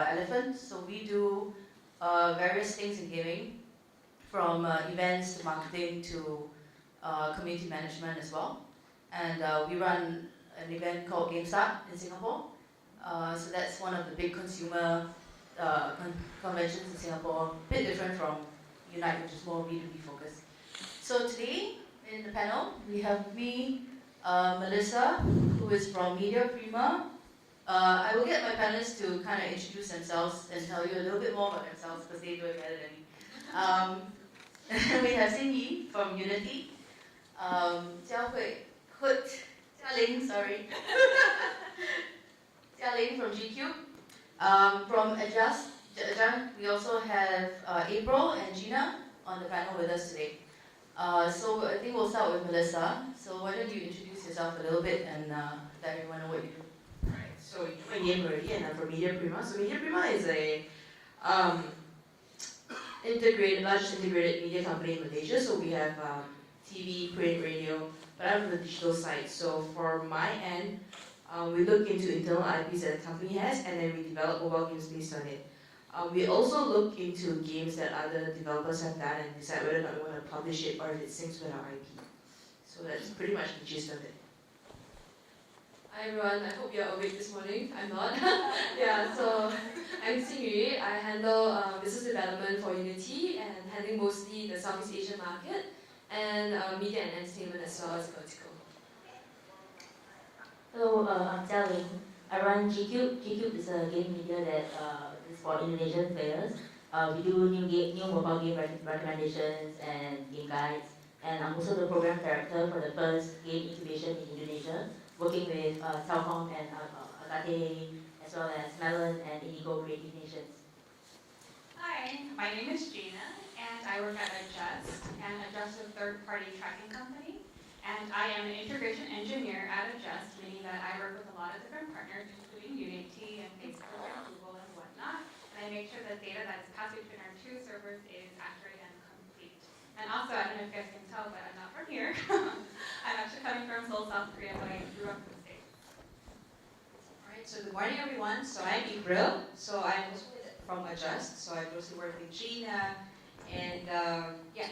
Eliphant. So we do various things in gaming, from events to marketing to community management as well. And we run an event called GameStart in Singapore. So that's one of the big consumer conventions in Singapore, a bit different from Unite, which is more B2B focused. So today, in the panel, we have me, Melissa, who is from MediaPrima. I will get my panelists to kind of introduce themselves and tell you a little bit more about themselves because they do it better than me. We have Ling from Unity, Jia Ling, sorry. Jia Ling from GCube. From Adjust, we also have April and Jeenah on the panel with us today. So I think we'll start with Melissa. So why don't you introduce yourself a little bit and let everyone know what you do. Right. So you know my name already, and I'm from MediaPrima. So MediaPrima is a largest integrated media company in Malaysia. So we have TV, print, radio, but I'm from the digital side. So for my end, we look into internal IPs that the company has, and then we develop mobile games based on it. We also look into games that other developers have done and decide whether or not we want to publish it or if it syncs with our IP. So that's pretty much the gist of it. Hi everyone, I hope you're awake this morning. I'm not. Yeah, so I'm Xingyu. I handle business development for Unity and handling mostly the Southeast Asian market and media and entertainment as well as vertical. Hello, I'm Chia Ling. I run GCube. GCube is a game media that is for Indonesian players. We do new mobile game recommendations and game guides. And I'm also the program director for the first game incubation in Indonesia, working with Telkom and Agate, as well as Melon and Indigo Creative Nations. Hi, my name is Jeenah, and I work at Adjust, and Adjust is a third-party tracking company. And I am an integration engineer at Adjust, meaning that I work with a lot of different partners, including Unity and Facebook and Google and whatnot. And I make sure the data that is passed between our two servers is accurate and complete. And also, I don't know if you guys can tell, but I'm not from here. I'm actually coming from Seoul, South Korea, but I grew up in the States. Alright, so good morning everyone. So I'm April. So I'm also from Adjust. So I closely work with Jeenah. And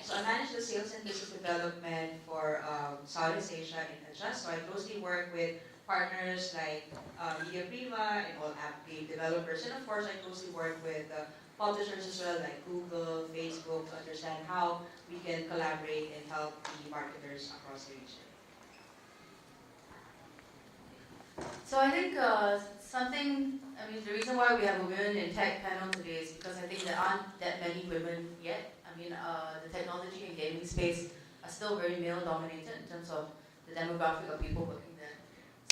so I manage the sales and business development for Southeast Asia in Adjust. So I closely work with partners like MediaPrima and all app game developers. And of course, I closely work with publishers as well, like Google, Facebook, to understand how we can collaborate and help the marketers across the region. So I think the reason why we have a women in tech panel today is because I think there aren't that many women yet. I mean, the technology and gaming space are still very male dominated in terms of the demographic of people working there.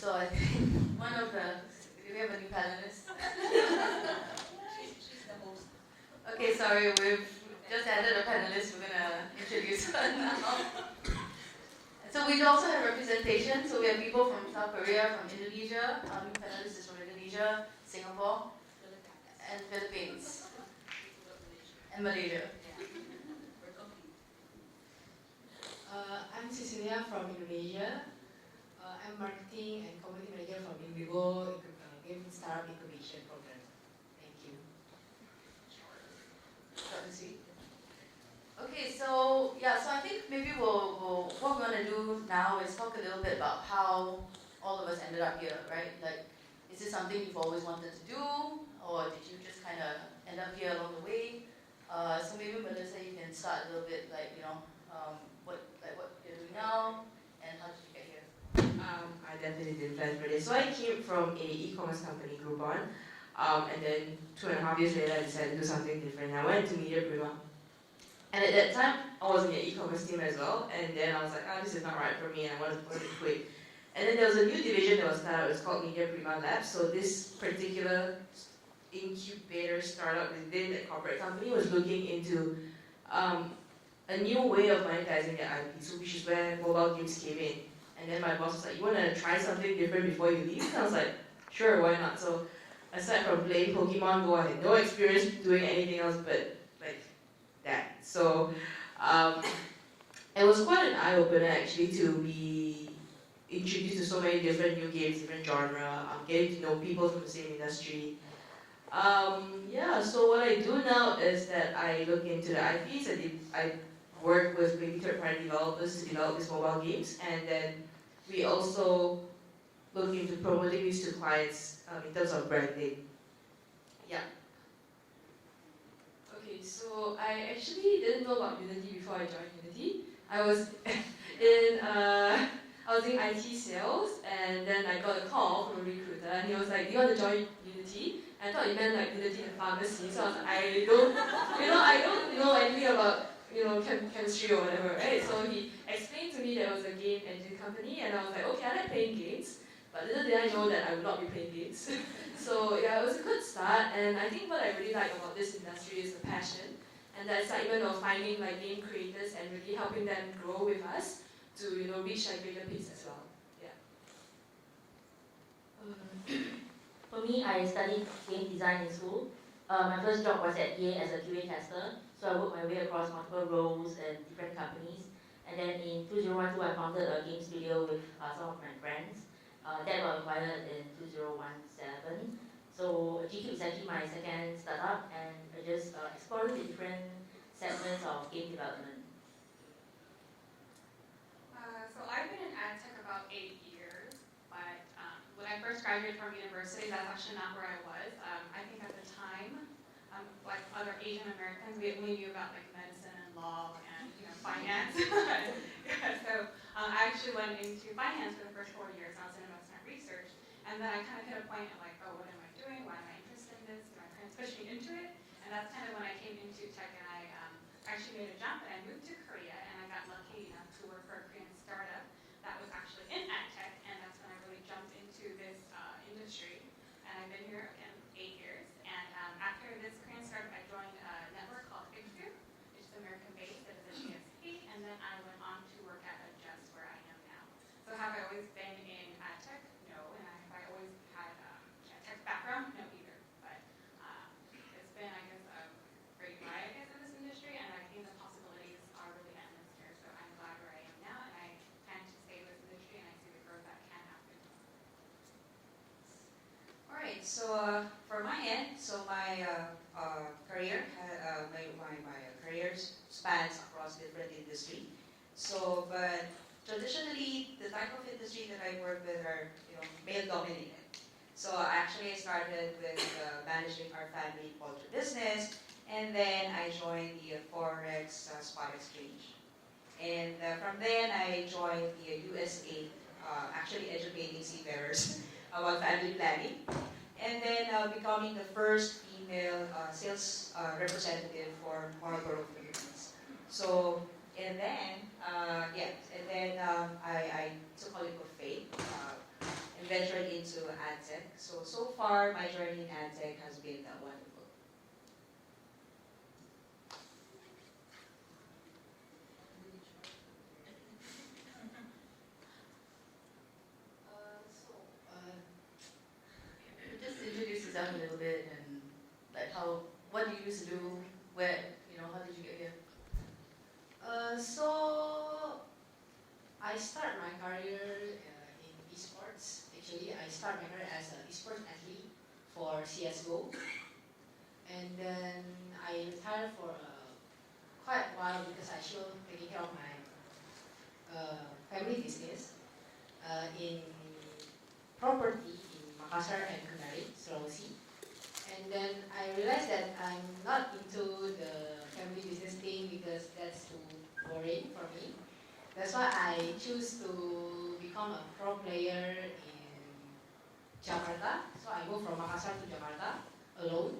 So I think do we have a new panelist? She's the host. Okay, sorry, we've just added a panelist. We're gonna introduce her now. So we also have representation. So we have people from South Korea, from Indonesia. Our new panelist is from Indonesia, Singapore, and Philippines, and Malaysia. I'm Cecilia from Indonesia. I'm marketing and community manager from Indigo Game Startup Incubation Program. Thank you. Okay, so I think maybe what we're gonna do now is talk a little bit about how all of us ended up here, right? Like, is this something you've always wanted to do, or did you just kind of end up here along the way? So maybe Melissa, you can start a little bit, like, what you're doing now, and how did you get here? I definitely didn't plan for this. So I came from a e-commerce company, Groupon, and then 2.5 years later, I decided to do something different. I went to MediaPrima, and at that time, I was in the e-commerce team as well. And then I was like, this is not right for me, and I wanted to quit. And then there was a new division that was started. It was called MediaPrima Labs. So this particular incubator startup within the corporate company was looking into a new way of monetizing their IP, so which is where mobile games came in. And then my boss was like, you want to try something different before you leave? And I was like, sure, why not? So aside from playing Pokemon Go, I had no experience doing anything else but like that. So it was quite an eye-opener actually to be introduced to so many different new games, different genre, getting to know people from the same industry. Yeah, so what I do now is that I look into the IPs, I work with maybe third-party developers to develop these mobile games, and then we also look into promoting these to clients in terms of branding. Yeah. Okay, so I actually didn't know about Unity before I joined Unity. I was in IT sales, and then I got a call from a recruiter, and he was like, "Do you want to join Unity?" I thought he meant like Unity and pharmacy, so I was like, I don't know anything about chemistry or whatever, right? So he explained to me that it was a game engine company, and I was like, okay, I like playing games, but little did I know that I would not be playing games. So yeah, it was a good start, and I think what I really like about this industry is the passion and the excitement of finding like game creators and really helping them grow with us to reach like bigger peaks as well. Yeah. For me, I studied game design in school. My first job was at EA as a QA tester, so I worked my way across multiple roles and different companies. And then in 2012, I founded a game studio with some of my friends. That got acquired in 2017. So GCube is actually my second startup, and I just exploring the different segments of game development. So I've been in ad tech about 8 years, but when I first graduated from university, that's actually not where I was. I think at the time, like other Asian Americans, we only knew about like medicine and law and finance. Yeah, so I actually went into finance for the first 4 years. I was in investment research, and then I kind of hit a point of like, oh, what am I doing? Why am I interested in this? My parents pushed me into it, and that's kind of when I came into tech, and I actually made a jump, and I moved to Korea, and I got lucky enough to work for a Korean startup that was actually in ad tech, and that's when I really jumped into this industry. And I've been here again 8 years. And after this Korean startup, I joined a network called GCube, which is American-based. It is a GSP, and then I went on to work at Adjust, where I am now. So have I always been in ad tech? No. And have I always had a tech background? No either. But it's been, I guess, a great ride, I guess, in this industry, and I think the possibilities are really endless here. So I'm glad where I am now, and I plan to stay with this industry, and I see the growth that can happen. All right, so for my end, so my career, my career spans across different industry. So, but traditionally, the type of industry that I work with are male dominated. So actually, I started with managing our family culture business, and then I joined the Forex spot exchange. And from then, I joined the USA, actually educating seafarers about family planning. And then becoming the first female sales representative for Marlboro Philippines. So, and then, I took a leap of faith and ventured into ad tech. So far, my journey in ad tech has been wonderful. Just introduce yourself a little bit and like what you used to do, where, how did you get here? So I start my career in esports. Actually, I start my career as an esports athlete for CS:GO, and then I retired for quite a while because I still taking care of my family business in property in Makassar and Kendari, Sulawesi. And then I realized that I'm not into the family business thing because that's too boring for me. That's why I choose to become a pro player in Jakarta. So I go from Makassar to Jakarta alone.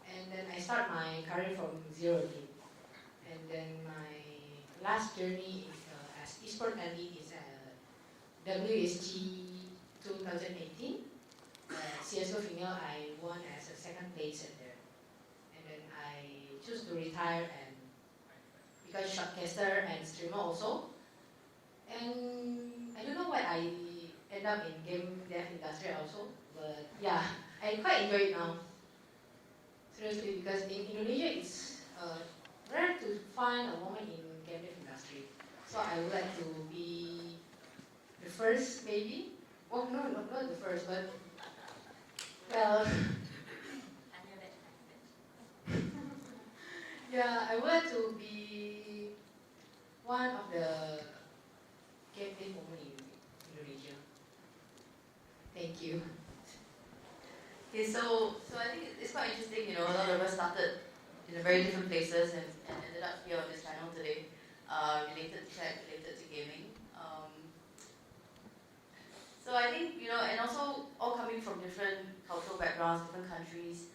And then I start my career from zero again. And then my last journey is, as esports athlete is WSG 2018. CSGO female, I won as a second place in there. And then I choose to retire and become shotcaster and streamer also. And I don't know why I end up in game dev industry also, but yeah, I quite enjoy it now. Seriously, because in Indonesia it's rare to find a woman in game dev industry. So I would like to be the first, maybe. Oh no, not the first, but well, Yeah, I would like to be one of the campaign women in Indonesia. Thank you. Okay, so I think it's quite interesting, a lot of us started in very different places and ended up here on this panel today, related to tech, related to gaming. So I think, and also all coming from different cultural backgrounds, different countries.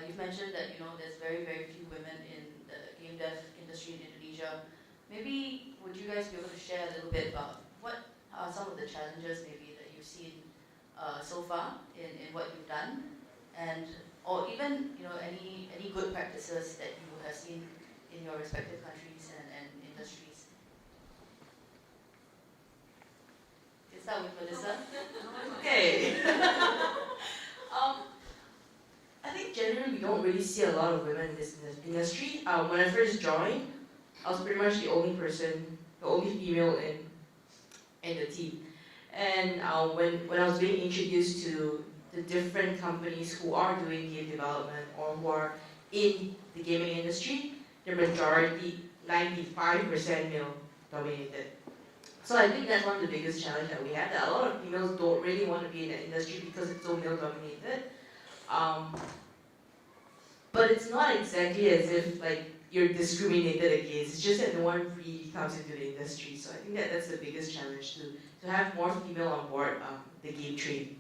You've mentioned that, there's very, very few women in the game dev industry in Indonesia. Maybe would you guys be able to share a little bit about what are some of the challenges maybe that you've seen so far in what you've done, and or even any good practices that you have seen in your respective countries and industries. Let's start with Melissa. Okay. I think generally we don't really see a lot of women in this industry. When I first joined, I was pretty much the only person, the only female in the team. And when I was being introduced to the different companies who are doing game development or who are in the gaming industry, the majority, 95% male dominated. So I think that's one of the biggest challenges that we have, that a lot of females don't really want to be in the industry because it's so male dominated. But it's not exactly as if like you're discriminated against. It's just that no one really comes into the industry. So I think that's the biggest challenge, to have more female on board the game trade.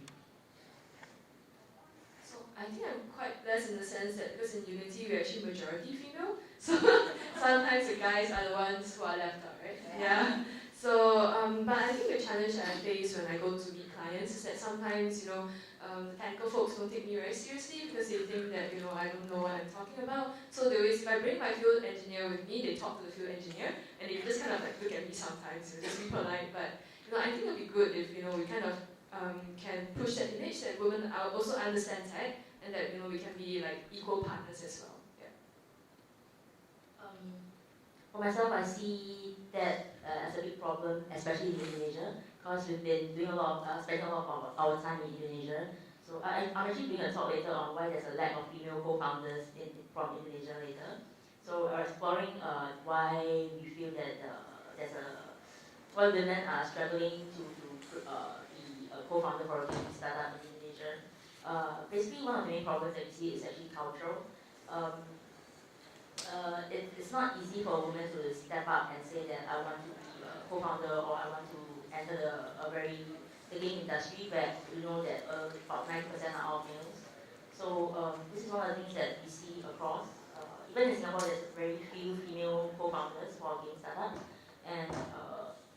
So I think I'm quite blessed in the sense that because in Unity we're actually majority female, so sometimes the guys are the ones who are left out, right? Yeah. So, but I think the challenge that I face when I go to meet clients is that sometimes, the technical folks don't take me very seriously because they think that, I don't know what I'm talking about. So they always, if I bring my field engineer with me, they talk to the field engineer, and they just kind of like look at me sometimes, just be polite. But, I think it would be good if, we kind of can push that image that women also understand tech, and that, we can be like equal partners as well. Yeah. For myself, I see that as a big problem, especially in Indonesia, because we've been doing spending a lot of our time in Indonesia. So I'm actually doing a talk later on why there's a lack of female co-founders from Indonesia later. So exploring why we feel that why women are struggling to be a co-founder for a gaming startup in Indonesia. Basically, one of the main problems that we see is actually cultural. It's not easy for a woman to step up and say that I want to be a co-founder or I want to enter the game industry, where we know that about 90% are all males. So this is one of the things that we see across. Even in Singapore, there's very few female co-founders for game startups, and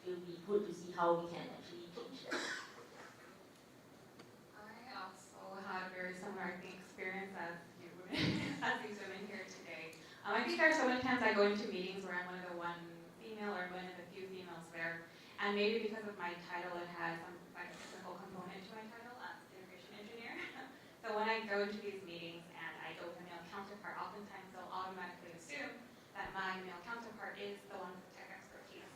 it will be good to see how we can actually change that. I also had a very similar, experience as you women, as these women here today. I think there are so many times I go into meetings where I'm one female or one of the few females there, and maybe because of my title, it has like a physical component to my title, integration engineer. So when I go into these meetings and I go with a male counterpart, oftentimes they'll automatically assume that my male counterpart is the one with the tech expertise.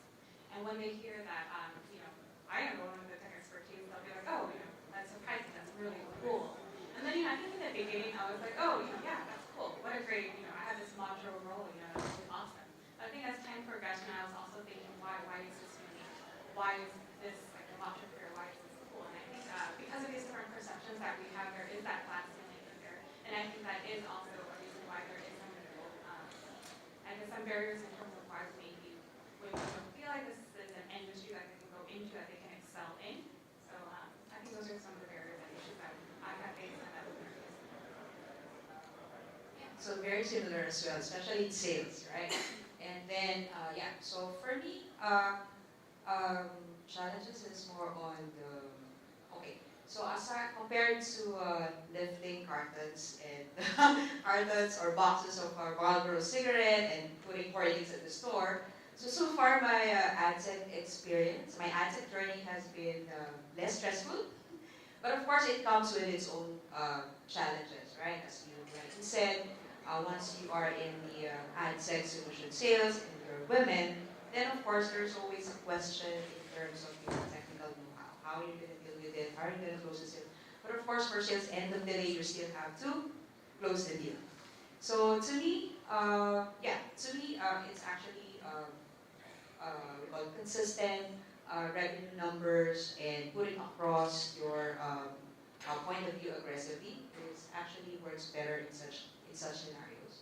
And when they hear that, I am the one with the tech expertise, they'll be like, oh, that's surprising, that's really cool. And then, I think in the beginning, I was like, oh, yeah, that's cool. What a great, I have this modular role, that's really awesome. But I think as time progressed, I was also thinking, why is this unique? Why is this like a modular career? Why is this cool? And I think because of these different perceptions that we have, there is that class ceiling in there. And I think that is also a reason why there is some barriers in terms of why maybe women don't feel like this is an industry that they can go into, that they can excel in. So I think those are some of the barriers and issues that I have faced and that women are facing. Yeah, so very similar as well, especially in sales, right? And then, so for me, challenges is more on so aside compared to lifting cartons and cartons or boxes of Marlboro cigarette and putting 4 things at the store. So far my AdSec experience, my AdSec journey has been less stressful, but of course it comes with its own challenges, right? As you rightly said, once you are in the AdSec solution sales and you're women, then of course there's always a question in terms of your technical know-how. How are you going to deal with it? How are you going to close the sale? But of course for sales, end of the day, you still have to close the deal. So to me, it's actually we call it consistent revenue numbers and putting across your point of view aggressively is actually works better in such scenarios.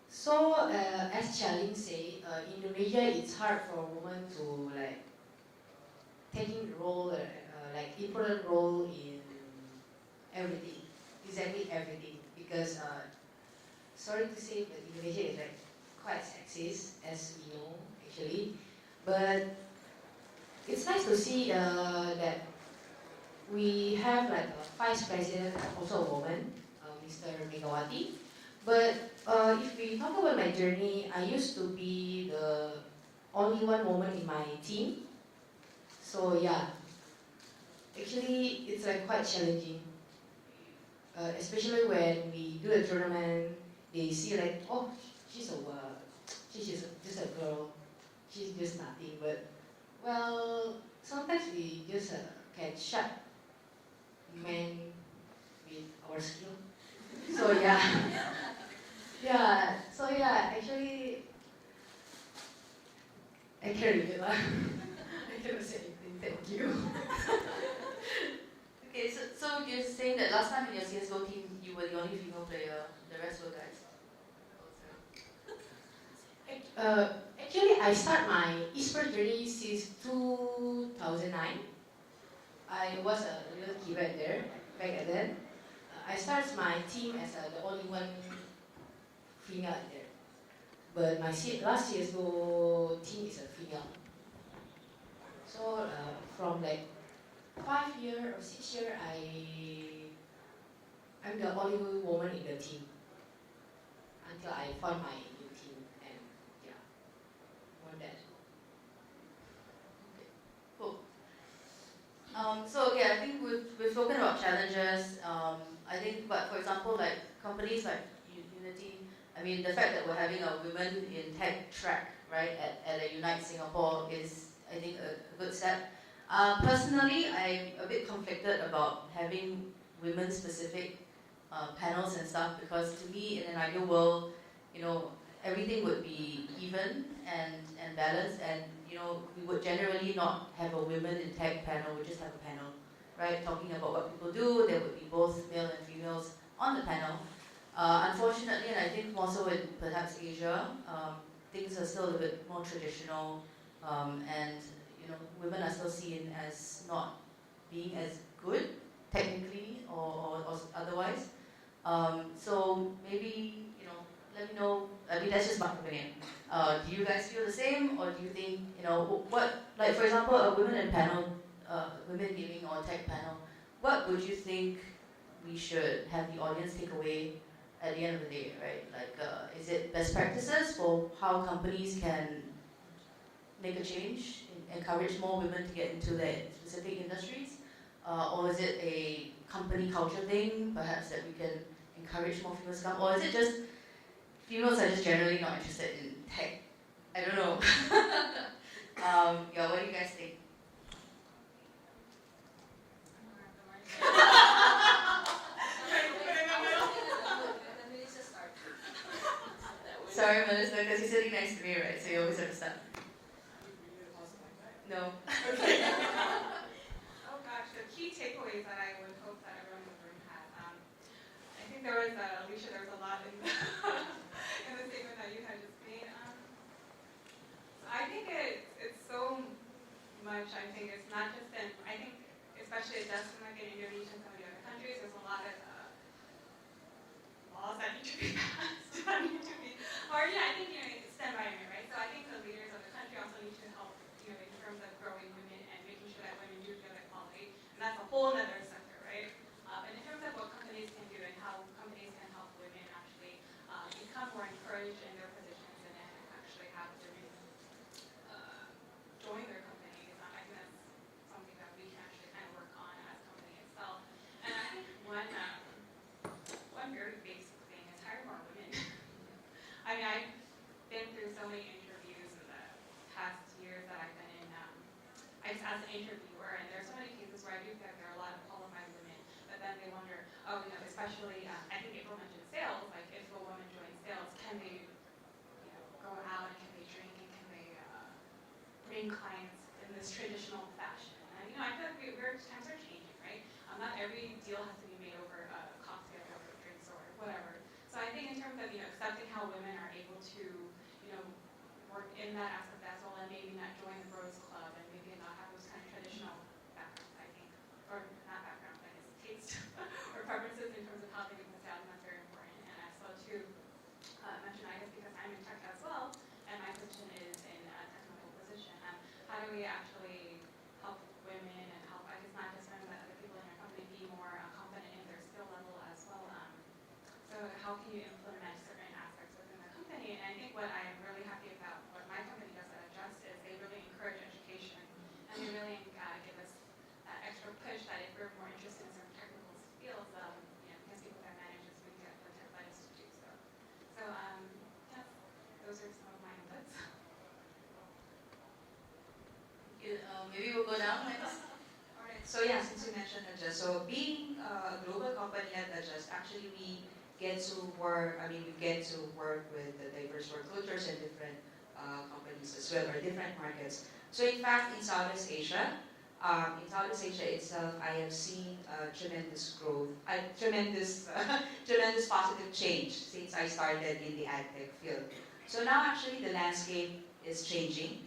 So, as Chia Ling say, in Indonesia, it's hard for a woman to like taking the role, like important role in everything, exactly everything. Because sorry to say, but Indonesia is like quite sexist, as we know actually. But it's nice to see that we have like a vice president, also a woman, Mr. Megawati. But if we talk about my journey, I used to be the only one woman in my team. So yeah, actually it's like quite challenging. Especially when we do a tournament, they see like, oh, she's just a girl, she's just nothing. But well, sometimes we just can shut men with our skill. So yeah, yeah. So yeah, actually, I can't really laugh. I cannot say anything. Thank you. Okay, so you're saying that last time in your CSGO team, you were the only female player, the rest were guys? Actually, I start my esports journey since 2009. I was a little kid right there, back then. I started my team as the only one female there. But my last CSGO team is a female. So from like 5 year or 6 year, I'm the only woman in the team until I found my new team, and yeah, won that. Cool. So okay, I think we've spoken about challenges. I think, but for example, like companies like Unity, I mean, the fact that we're having a women in tech track, right, at a Unite Singapore is, I think, a good step. Personally, I'm a bit conflicted about having women-specific panels and stuff, because to me, in an ideal world, you know, everything would be even and balanced, and you know, we would generally not have a women in tech panel, we just have a panel, right, talking about what people do. There would be both male and females on the panel. Unfortunately, and I think more so in perhaps Asia, things are still a bit more traditional, and you know, women are still seen as not being as good technically or otherwise. So maybe, you know, let me know. I mean, that's just my opinion. Do you guys feel the same, or do you think, you know, what, like for example, a women in panel, women gaming or tech panel, what would you think we should have the audience take away at the end of the day, right? Like, is it best practices for how companies can make a change, encourage more women to get into their specific industries? Or is it a company culture thing, perhaps, that we can encourage more females to come? Or is it just females are just generally not interested in tech? I don't know. Yeah, what do you guys think? Sorry, Melissa, because you're sitting next to me, right? So you always have to start. No. Okay. Oh gosh, the key takeaways that I would hope that everyone in the room has. I think there was, Elicia, there was a lot in in the statement that you had just made. I think it's so much, I think it's not just in, I think especially just like in Indonesia and some of the other countries, there's a lot of laws that need to be passed, that need to be, or yeah, I think, you know, it's the environment, right? So I think the leaders of the country also need to help, you know, in terms of growing women and making sure that women do feel equality, and that's a whole other sector, right? And in terms of what companies can do and how companies can help women actually become more encouraged in their positions and then actually have women join their companies, I think that's something that we can actually kind of work on as a company itself. every deal has to be made over a cocktail or drinks or whatever. So I think in terms of accepting how women are able to work in that aspect as well, and maybe not join the bros club and maybe not have those kind of traditional backgrounds, I think, or not backgrounds, I guess taste or preferences in terms of how they make the sound. That's very important. And as well too, mention I guess because I'm in tech as well, and my position is in a technical position. How do we actually help women and help, I guess not just women, but other people in your company be more confident in their skill level as well? So how can you implement certain aspects within the company? And I think what I'm really happy about what my company does at Adjust is they really encourage education, and they really give us that extra push that if we're more interested in certain technical fields, because people that managers we get the tech let us to do so. So yeah, those are some of my inputs. Maybe we'll go down next. Alright, so yeah, since you mentioned Adjust, so being a global company at Adjust, actually we get to work with the diverse work cultures and different companies as well, or different markets. So in fact, in Southeast Asia itself, I have seen tremendous growth, tremendous positive change since I started in the ad tech field. So now actually the landscape is changing.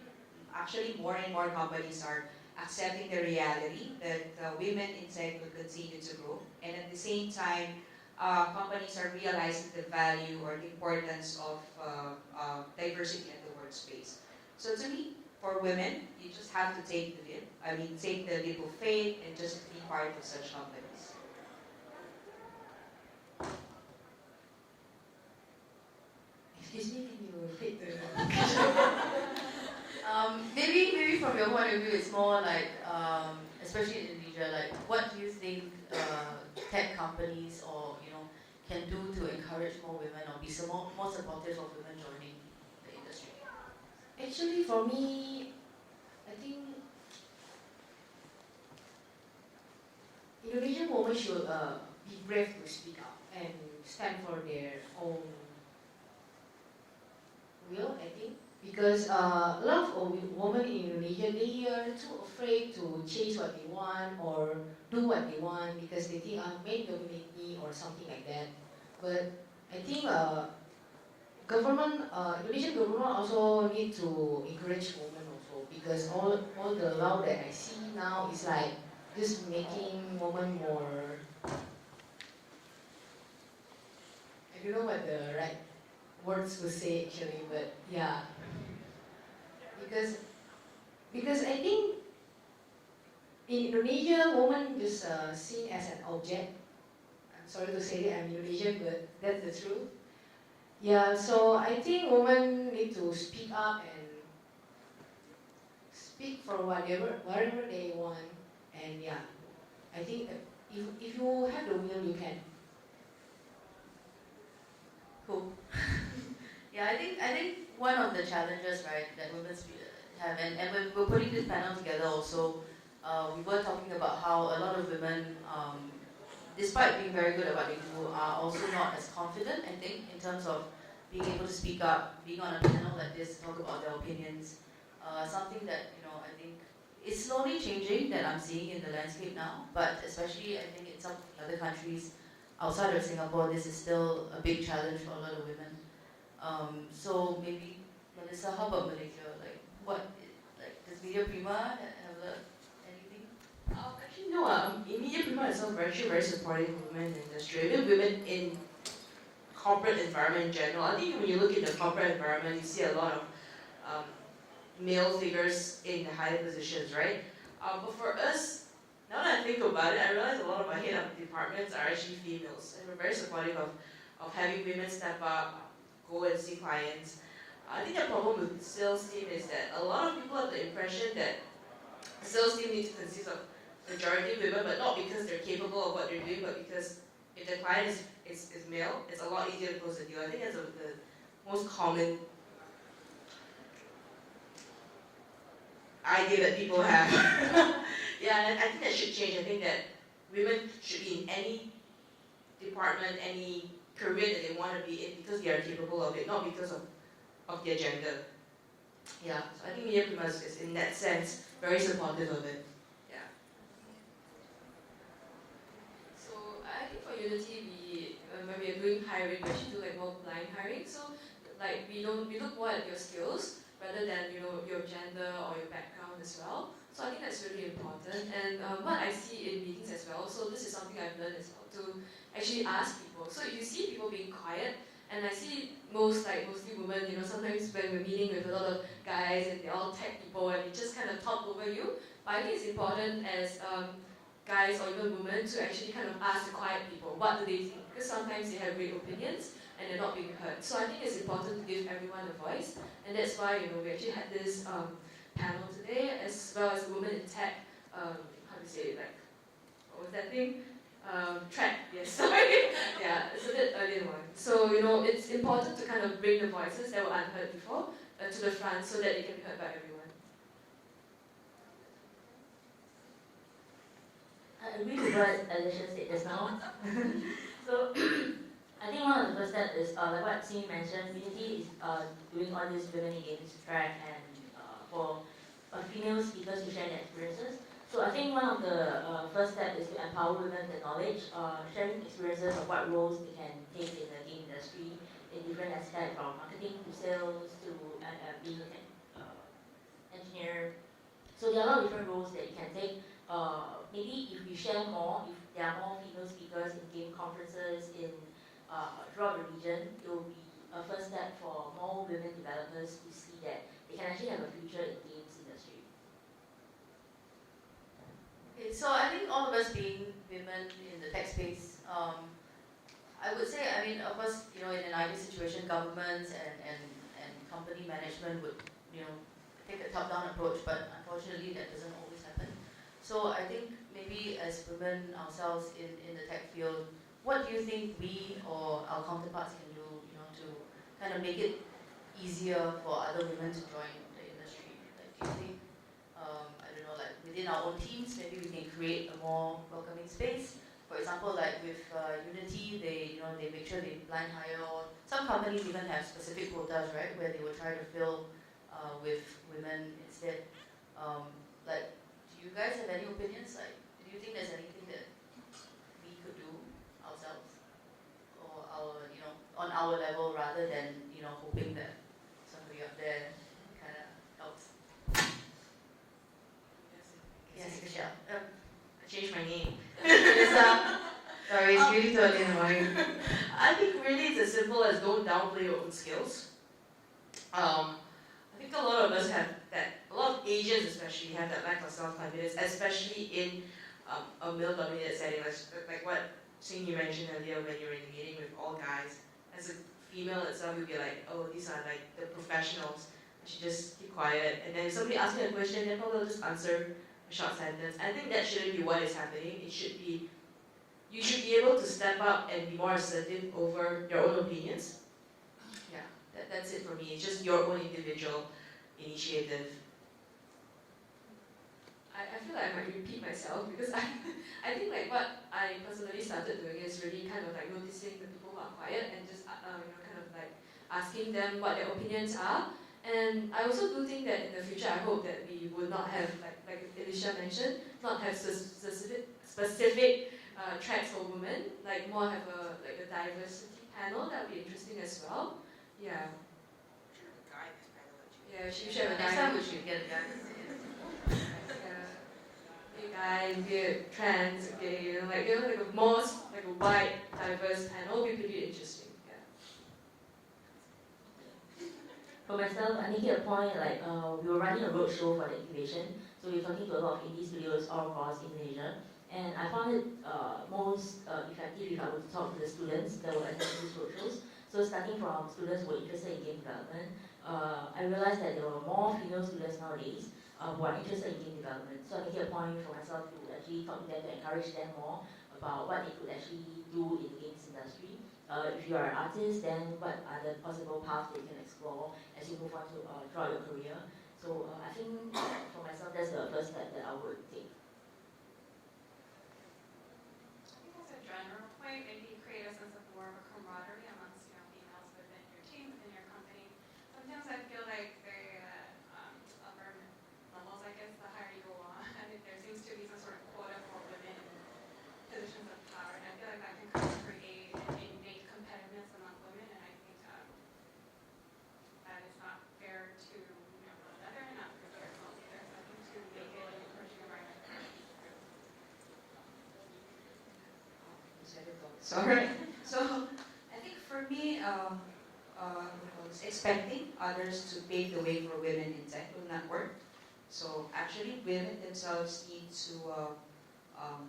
Actually, more and more companies are accepting the reality that women in tech will continue to grow, and at the same time, companies are realizing the value or the importance of diversity in the workspace. So to me, for women, you just have to take the leap. Take the leap of faith and just be part of such companies. Excuse me, can you repeat the Maybe from your point of view, it's more like, especially in Indonesia, like what do you think tech companies or can do to encourage more women or be more supportive of women joining the industry? Actually, for me, I think Indonesian women should be brave to speak up and stand for their own will, I think. Because a lot of women in Indonesia, they are too afraid to chase what they want or do what they want because they think, men dominate me or something like that. But I think Indonesian government also need to encourage women also, because all the law that I see now is like just making women more, I don't know what the right words to say actually, but yeah. Because I think in Indonesia, women just seen as an object. I'm sorry to say that I'm Indonesian, but that's the truth. Yeah, so I think women need to speak up and speak for whatever they want. And yeah, I think if you have the will, you can. Cool. Yeah, I think one of the challenges, right, that women have, and when we're putting this panel together also, we were talking about how a lot of women, despite being very good at what they do, are also not as confident, I think, in terms of being able to speak up, being on a panel like this, talk about their opinions. Something that, I think is slowly changing that I'm seeing in the landscape now, but especially I think in some other countries outside of Singapore, this is still a big challenge for a lot of women. So maybe, Melissa, how about Malaysia? Does MediaPrima have anything? Actually, no. MediaPrima is actually very supportive of women in the industry. Even women in corporate environment in general. I think when you look at the corporate environment, you see a lot of male figures in the higher positions, right? But for us, now that I think about it, I realize a lot of our head of departments are actually females, and we're very supportive of having women step up, go and see clients. I think the problem with the sales team is that a lot of people have the impression that the sales team needs to consist of majority women, but not because they're capable of what they're doing, but because if the client is male, it's a lot easier to close the deal. I think that's the most common idea that people have. Yeah, and I think that should change. I think that women should be in any department, any career that they want to be in because they are capable of it, not because of their gender. Yeah, so I think MediaPrima is in that sense very supportive of it. Yeah. Unity, when we are doing hiring, we actually do like more blind hiring. So like we look more at your skills rather than your gender or your background as well. So I think that's really important. And what I see in meetings as well, so this is something I've learned as well, to actually ask people. So if you see people being quiet, and I see mostly women, sometimes when we're meeting with a lot of guys and they're all tech people and they just kind of talk over you. But I think it's important as guys or even women to actually kind of ask the quiet people, what do they think? Because sometimes they have great opinions and they're not being heard. So I think it's important to give everyone a voice, and that's why we actually had this panel today, as well as the Women in Tech, how to say it, like, what was that thing? Track, yes, sorry. Yeah, it's a bit earlier one. So, it's important to kind of bring the voices that were unheard before to the front so that they can be heard by everyone. I agree with what Elicia said just now. So, I think one of the first steps is, like what Simi mentioned, Unity is doing all these women in games track and for female speakers to share their experiences. So I think one of the first steps is to empower women with knowledge, sharing experiences of what roles they can take in the game industry in different aspects, from marketing to sales to being an engineer. So there are a lot of different roles that you can take. Maybe if we share more, if there are more female speakers in game conferences throughout the region, it will be a first step for more women developers to see that they can actually have a future in games industry. Okay, so I think all of us being women in the tech space, I would say, of course, in an ideal situation, governments and company management would, take a top-down approach, but unfortunately that doesn't always happen. So I think maybe as women ourselves in the tech field, what do you think we or our counterparts can do, to kind of make it easier for other women to join the industry? Like, do you think, I don't know, like within our own teams, maybe we can create a more welcoming space? For example, like with Unity, they make sure they blind hire, or some companies even have specific quotas, right, where they will try to fill with women instead. Like, do you guys have any opinions? Like, do you think there's anything that we could do ourselves, or on our level, rather than hoping that somebody up there kind of helps? Yes, Michelle. I changed my name. Sorry, it's really too early in the morning. I think really it's as simple as don't downplay your own skills. I think a lot of us have that, a lot of Asians especially have that lack of self-confidence, especially in a male-dominated setting, like what Sing you mentioned earlier when you were in a meeting with all guys. As a female itself, you'll be like, oh, these are like the professionals. I should just keep quiet. And then if somebody asks me a question, then probably I'll just answer a short sentence. I think that shouldn't be what is happening. It should be, you should be able to step up and be more assertive over your own opinions. Yeah, that's it for me. It's just your own individual initiative. I feel like I might repeat myself because I think like what I personally started doing is really kind of like noticing the people who are quiet and just kind of like asking them what their opinions are. And I also do think that in the future I hope that we would not have like Elicia mentioned, not have specific tracks for women, like more have a diversity panel. That would be interesting as well. Yeah. Yeah, she should have a Next guy. time we should get a guy. Gay guy, gay, trans, gay, like a more like a wide, diverse panel would be pretty interesting. Yeah. For myself, I make it a point, like we were running a roadshow for the incubation, so we were talking to a lot of indie studios all across Indonesia, and I found it most effective if I were to talk to the students that were attending these roadshows. So starting from students who were interested in game development, I realized that there were more female students nowadays who are interested in game development. So I make it a point for myself to actually talk to them, to encourage them more about what they could actually do in the games industry. If you are an artist, then what are the possible paths that you can explore as you move on to throughout your career. So I think for myself, that's the first step that I would take. I think that's a general point. Maybe create a sense of more of a camaraderie amongst females within your team, within your company. Sometimes I feel like upper levels, I guess, the higher you go on, I think there seems to be some sort of quota for women in positions of power, and I feel like that can come Sorry. So I think for me, expecting others to pave the way for women in tech will not work. So actually, women themselves need to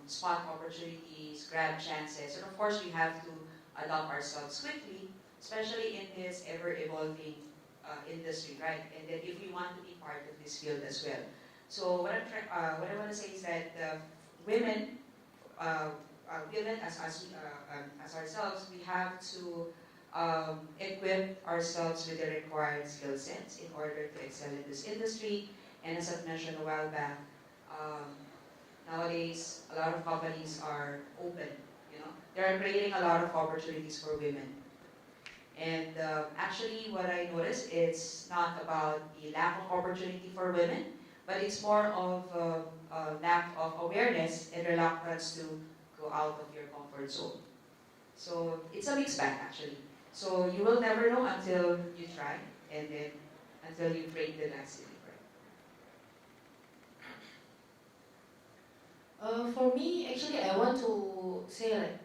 spot opportunities, grab chances, and of course, we have to adapt ourselves quickly, especially in this ever-evolving industry, right? And then if we want to be part of this field as well. So what I want to say is that women, women as ourselves, we have to equip ourselves with the required skill sets in order to excel in this industry. And as I've mentioned a while back, nowadays a lot of companies are open. They're creating a lot of opportunities for women. And actually, what I noticed, it's not about the lack of opportunity for women, but it's more of a lack of awareness and reluctance to go out of your comfort zone. So it's a mixed bag, actually. So you will never know until you try, and then until you break the last ceiling, right? For me, actually, I want to say like,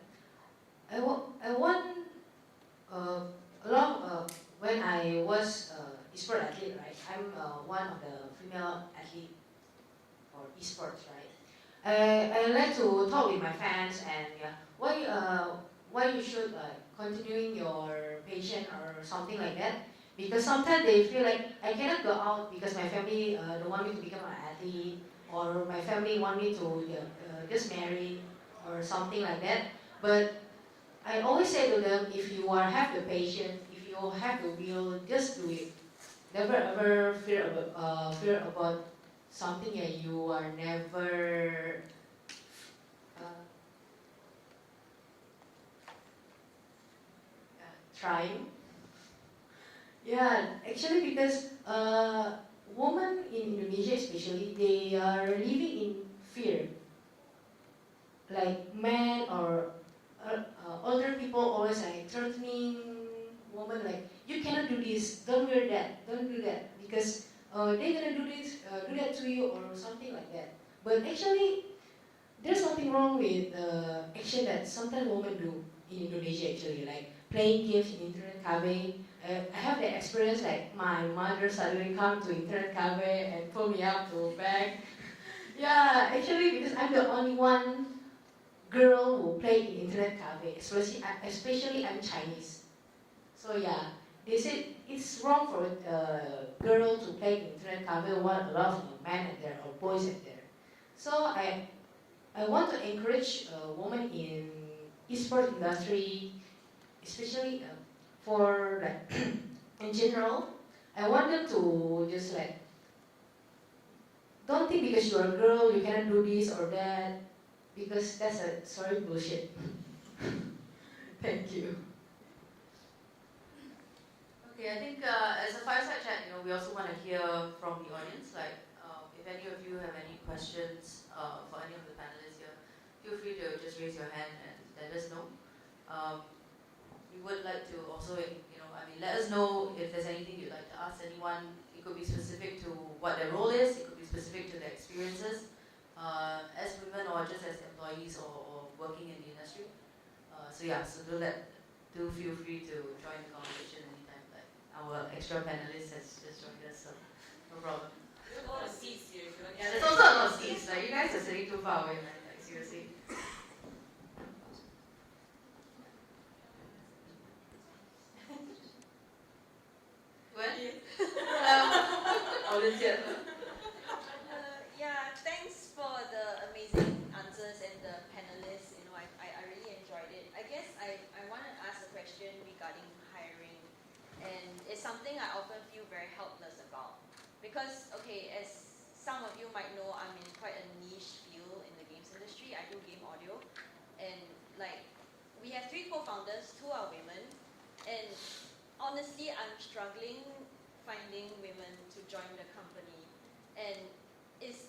I want a lot when I was esport athlete, right? I'm one of the female athlete for esports, right? I like to talk with my fans and why you should continuing your passion or something like that. Because sometimes they feel like I cannot go out because my family don't want me to become an athlete, or my family want me to just marry or something like that. But I always say to them, if you have the patience, if you have the will, just do it. Never ever fear about something that you are never trying. Yeah, actually because women in Indonesia especially, they are living in fear. Like men or older people always like threatening women like, you cannot do this, don't wear that, don't do that, because they're gonna do this, do that to you or something like that. But actually, there's nothing wrong with the action that sometimes women do in Indonesia actually, like playing games in internet cafe. I have the experience like my mother suddenly come to internet cafe and pull me up to beg. Yeah, actually because I'm the only one girl who played in internet cafe, especially I'm Chinese. So yeah, they said it's wrong for a girl to play in internet cafe while a lot of men are there or boys are there. So I want to encourage women in esports industry, especially for like in general. I want them to just like don't think because you're a girl you cannot do this or that, because that's a sorry bullshit. Thank you. Okay, I think as a fireside chat, we also want to hear from the audience. Like, if any of you have any questions for any of the panelists here, feel free to just raise your hand and let us know. We would like to also, let us know if there's anything you'd like to ask anyone. It could be specific to what their role is. It could be specific to their experiences as women or just as employees or working in the industry. So do feel free to join the conversation anytime. Like our extra panelist has just joined us, so no problem. There's a lot of seats here. Yeah, there's also a lot of seats. Like you guys are sitting too far away, man. Like seriously. What? Elicia. Yeah, thanks for the amazing answers and the panelists. I really enjoyed it. I guess I want to ask a question regarding hiring, and it's something I often feel very helpless about. Because, okay, as some of you might know, I'm in quite a niche field in the games industry. I do game audio, and like we have 3 co-founders, 2 are women, and honestly, I'm struggling finding women to join the company, and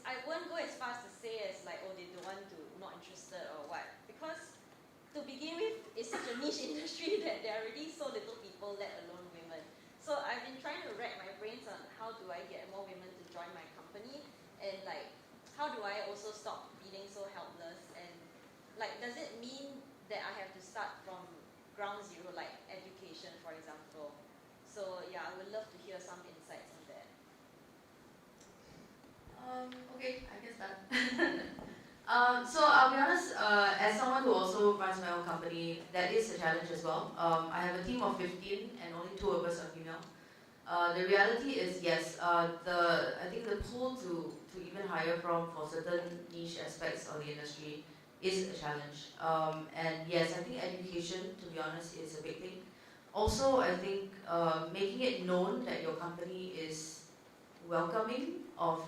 I won't go as far as to say as like, oh, they don't want to, not interested or what, because to begin with, it's such a niche industry that there are already so little people, let alone women. So I've been trying to rack my brains on how do I get more women to join my company, and like, how do I also stop feeling so helpless, and like, does it mean that I have to start from ground zero, like education, for example. So yeah, I would love to hear some insights on that. Okay, I can start. So I'll be honest, as someone who also runs my own company, that is a challenge as well. I have a team of 15 and only 2 of us are female. The reality is, yes, I think the pool to even hire from for certain niche aspects of the industry is a challenge. And yes, I think education, to be honest, is a big thing. Also, I think making it known that your company is welcoming of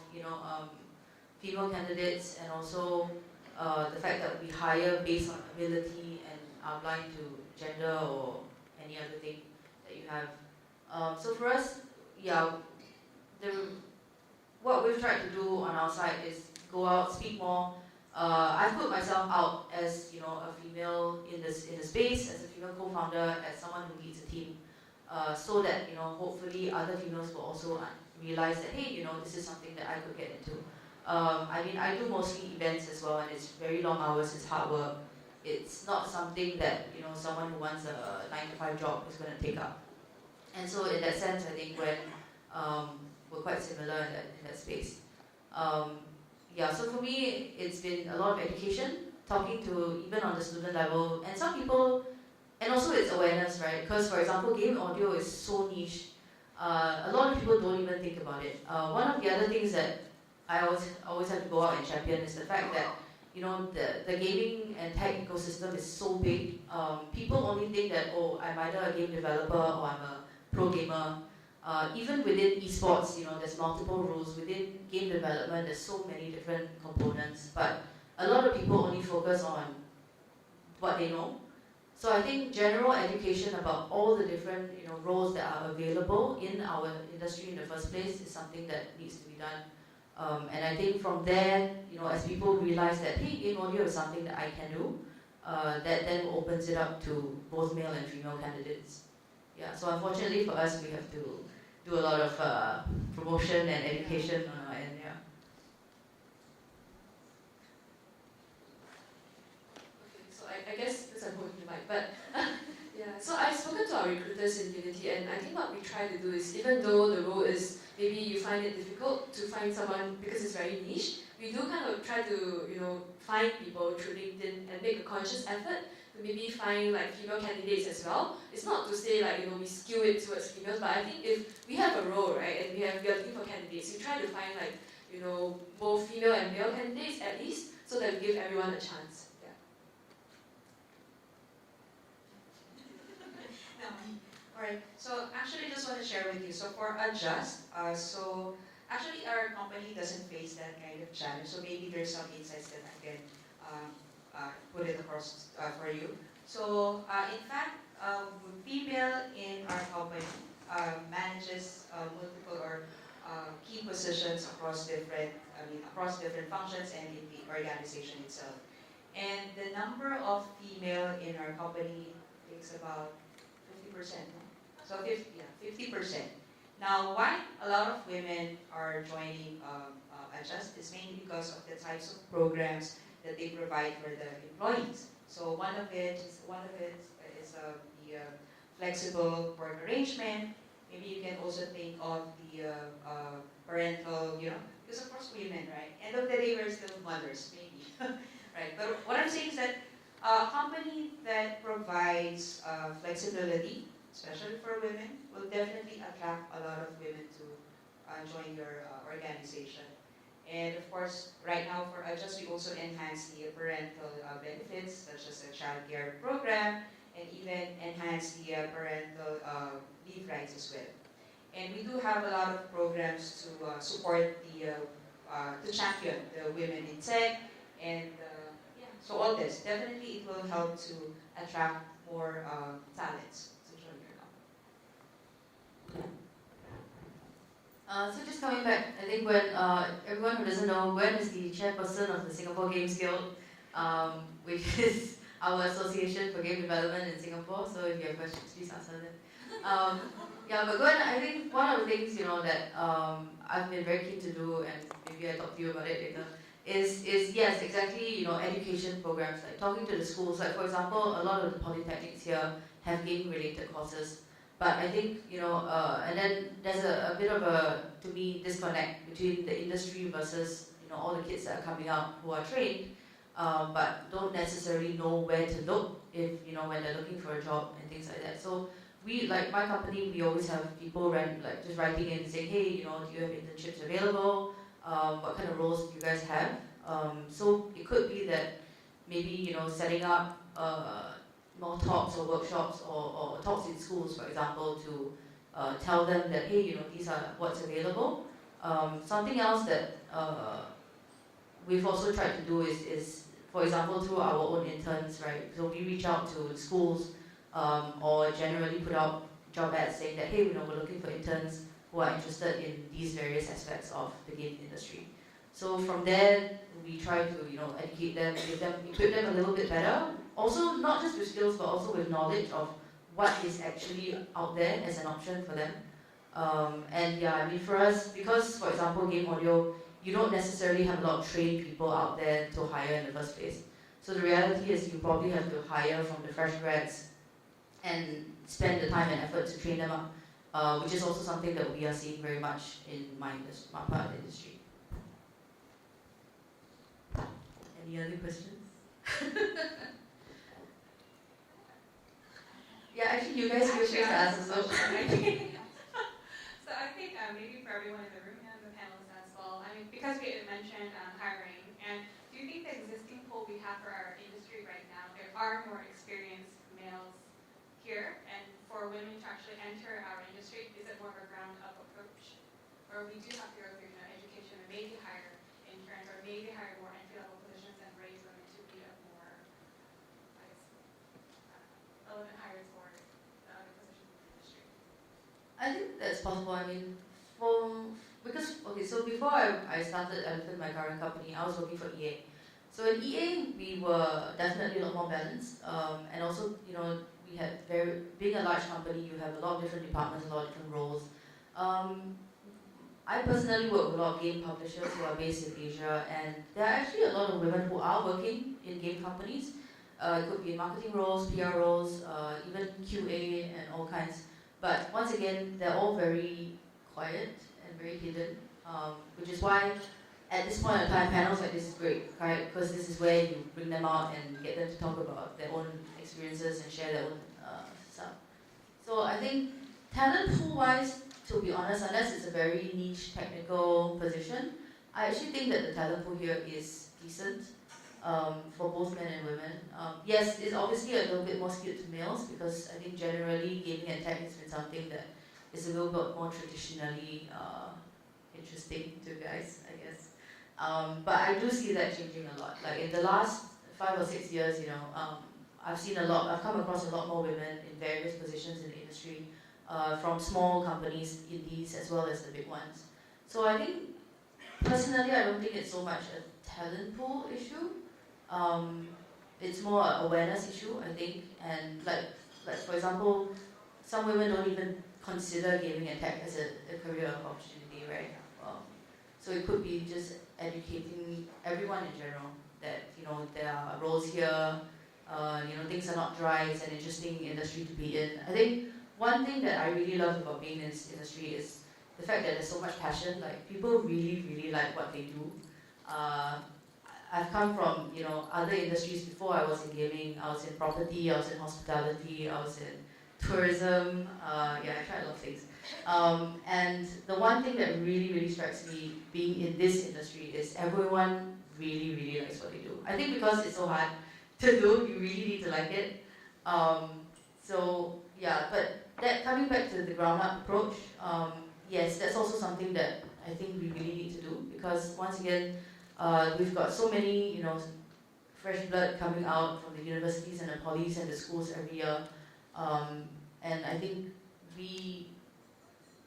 female candidates, and also the fact that we hire based on ability and are blind to gender or any other thing that you have. So for us, yeah, what we've tried to do on our side is go out, speak more. I've put myself out as a female in the space, as a female co-founder, as someone who leads a team, so that hopefully other females will also realize that hey, this is something that I could get into. I mean, I do mostly events as well, and it's very long hours, it's hard work. It's not something that someone who wants a 9-to-5 job is going to take up. And so in that sense, I think we're quite similar in that space. Yeah, so for me, it's been a lot of education, talking to even on the student level, and some people, and also it's awareness, right? Because for example, game audio is so niche. A lot of people don't even think about it. One of the other things that I always have to go out and champion is the fact that the gaming and tech ecosystem is so big. People only think that I'm either a game developer or I'm a pro gamer. Even within esports, there's multiple rules. Within game development, there's so many different components. But a lot of people only focus on what they know. So I think general education about all the different roles that are available in our industry in the first place is something that needs to be done. And I think from there, as people realize that hey, game audio is something that I can do, that then opens it up to both male and female candidates. Yeah. So unfortunately for us, we have to do a lot of promotion and education on our end. Yeah. Okay, so I guess because I'm holding the mic, but yeah. So I've spoken to our recruiters in Unity, and I think what we try to do is, even though the role is maybe you find it difficult to find someone because it's very niche, we do kind of try to find people through LinkedIn and make a conscious effort to maybe find like female candidates as well. It's not to say like we skew it towards females, but I think if we have a role, right, and we are looking for candidates, we try to find like both female and male candidates at least, so that we give everyone a chance. Yeah. Alright, so actually just want to share with you, so for Adjust, so actually our company doesn't face that kind of challenge, so maybe there's some insights that I can put it across for you. So in fact, female in our company manages multiple or key positions across different functions and in the organization itself. And the number of female in our company is about 50%. So 50%. Now, why a lot of women are joining Adjust is mainly because of the types of programs that they provide for the employees. So one of it is the flexible work arrangement. Maybe you can also think of the parental, because of course women, right? End of the day, we're still mothers, maybe, right? But what I'm saying is that a company that provides flexibility, especially for women, will definitely attract a lot of women to join your organization. And of course, right now for Adjust, we also enhance the parental benefits, such as a child care program, and even enhance the parental leave rights as well. And we do have a lot of programs to support to champion the women in tech, and so all this, definitely it will help to attract more talents to join your company. So just coming back, I think when everyone who doesn't know, Gwen is the chairperson of the Singapore Games Guild, which is our association for game development in Singapore. So if you have questions, please answer them. Yeah, but Gwen, I think one of the things that I've been very keen to do, and maybe I talk to you about it later, is yes, exactly, education programs, like talking to the schools. Like for example, a lot of the polytechnics here have gaming related courses. But I think, and then there's a bit of a, to me, disconnect between the industry versus, all the kids that are coming out who are trained, but don't necessarily know where to look if, when they're looking for a job and things like that. So we, like my company, we always have people just writing in saying, hey, do you have internships available? What kind of roles do you guys have? So it could be that maybe, setting up more talks or workshops or talks in schools, for example, to tell them that, hey, these are what's available. Something else that we've also tried to do is, for example, through our own interns, right? So we reach out to schools or generally put out job ads saying that, hey, we're looking for interns who are interested in these various aspects of the game industry. So from there, we try to, educate them, equip them a little bit better. Also, not just with skills, but also with knowledge of what is actually out there as an option for them. And yeah, I mean, for us, because, for example, game audio, you don't necessarily have a lot of trained people out there to hire in the first place. So the reality is you probably have to hire from the fresh grads and spend the time and effort to train them up, which is also something that we are seeing very much in my part of the industry. Any other questions? Yeah, actually, you guys feel free to ask as well. So I think maybe for everyone in the room and the panelists as well, I mean, because we mentioned hiring, and do you think the existing pool we have for our industry right now, there are more experienced males here, and for women to actually enter our industry, is it more of a ground-up approach? Or we do have to go through education and maybe hire interns, or maybe hire more entry-level positions and raise women to be a more, I guess, relevant hires for the other positions in the industry? I think that's possible. I mean, so before I started Eliphant, my current company, I was working for EA. So in EA, we were definitely a lot more balanced, and also, we had being a large company, you have a lot of different departments, a lot of different roles. I personally work with a lot of game publishers who are based in Asia, and there are actually a lot of women who are working in game companies. It could be in marketing roles, PR roles, even QA and all kinds. But once again, they're all very quiet and very hidden, which is why at this point in time, panels like this is great, right? Because this is where you bring them out and get them to talk about their own experiences and share their own stuff. So I think talent pool-wise, to be honest, unless it's a very niche technical position, I actually think that the talent pool here is decent for both men and women. Yes, it's obviously a little bit more skewed to males because I think generally gaming and tech has been something that is a little bit more traditionally interesting to guys, I guess. But I do see that changing a lot. Like in the last 5 or 6 years, I've come across a lot more women in various positions in the industry, from small companies, indies, as well as the big ones. So I think, personally, I don't think it's so much a talent pool issue. It's more an awareness issue, I think. And like for example, some women don't even consider gaming and tech as a career opportunity, right? So it could be just educating everyone in general that there are roles here. Things are not dry. It's an interesting industry to be in. I think one thing that I really love about being in this industry is the fact that there's so much passion. Like people really, really like what they do. I've come from other industries before I was in gaming. I was in property. I was in hospitality. I was in tourism. I tried a lot of things. And the one thing that really, really strikes me being in this industry is everyone really, really likes what they do. I think because it's so hard to do, you really need to like it. But that coming back to the ground up approach, yes, that's also something that I think we really need to do because once again, we've got so many, fresh blood coming out from the universities and the polys and the schools every year. And I think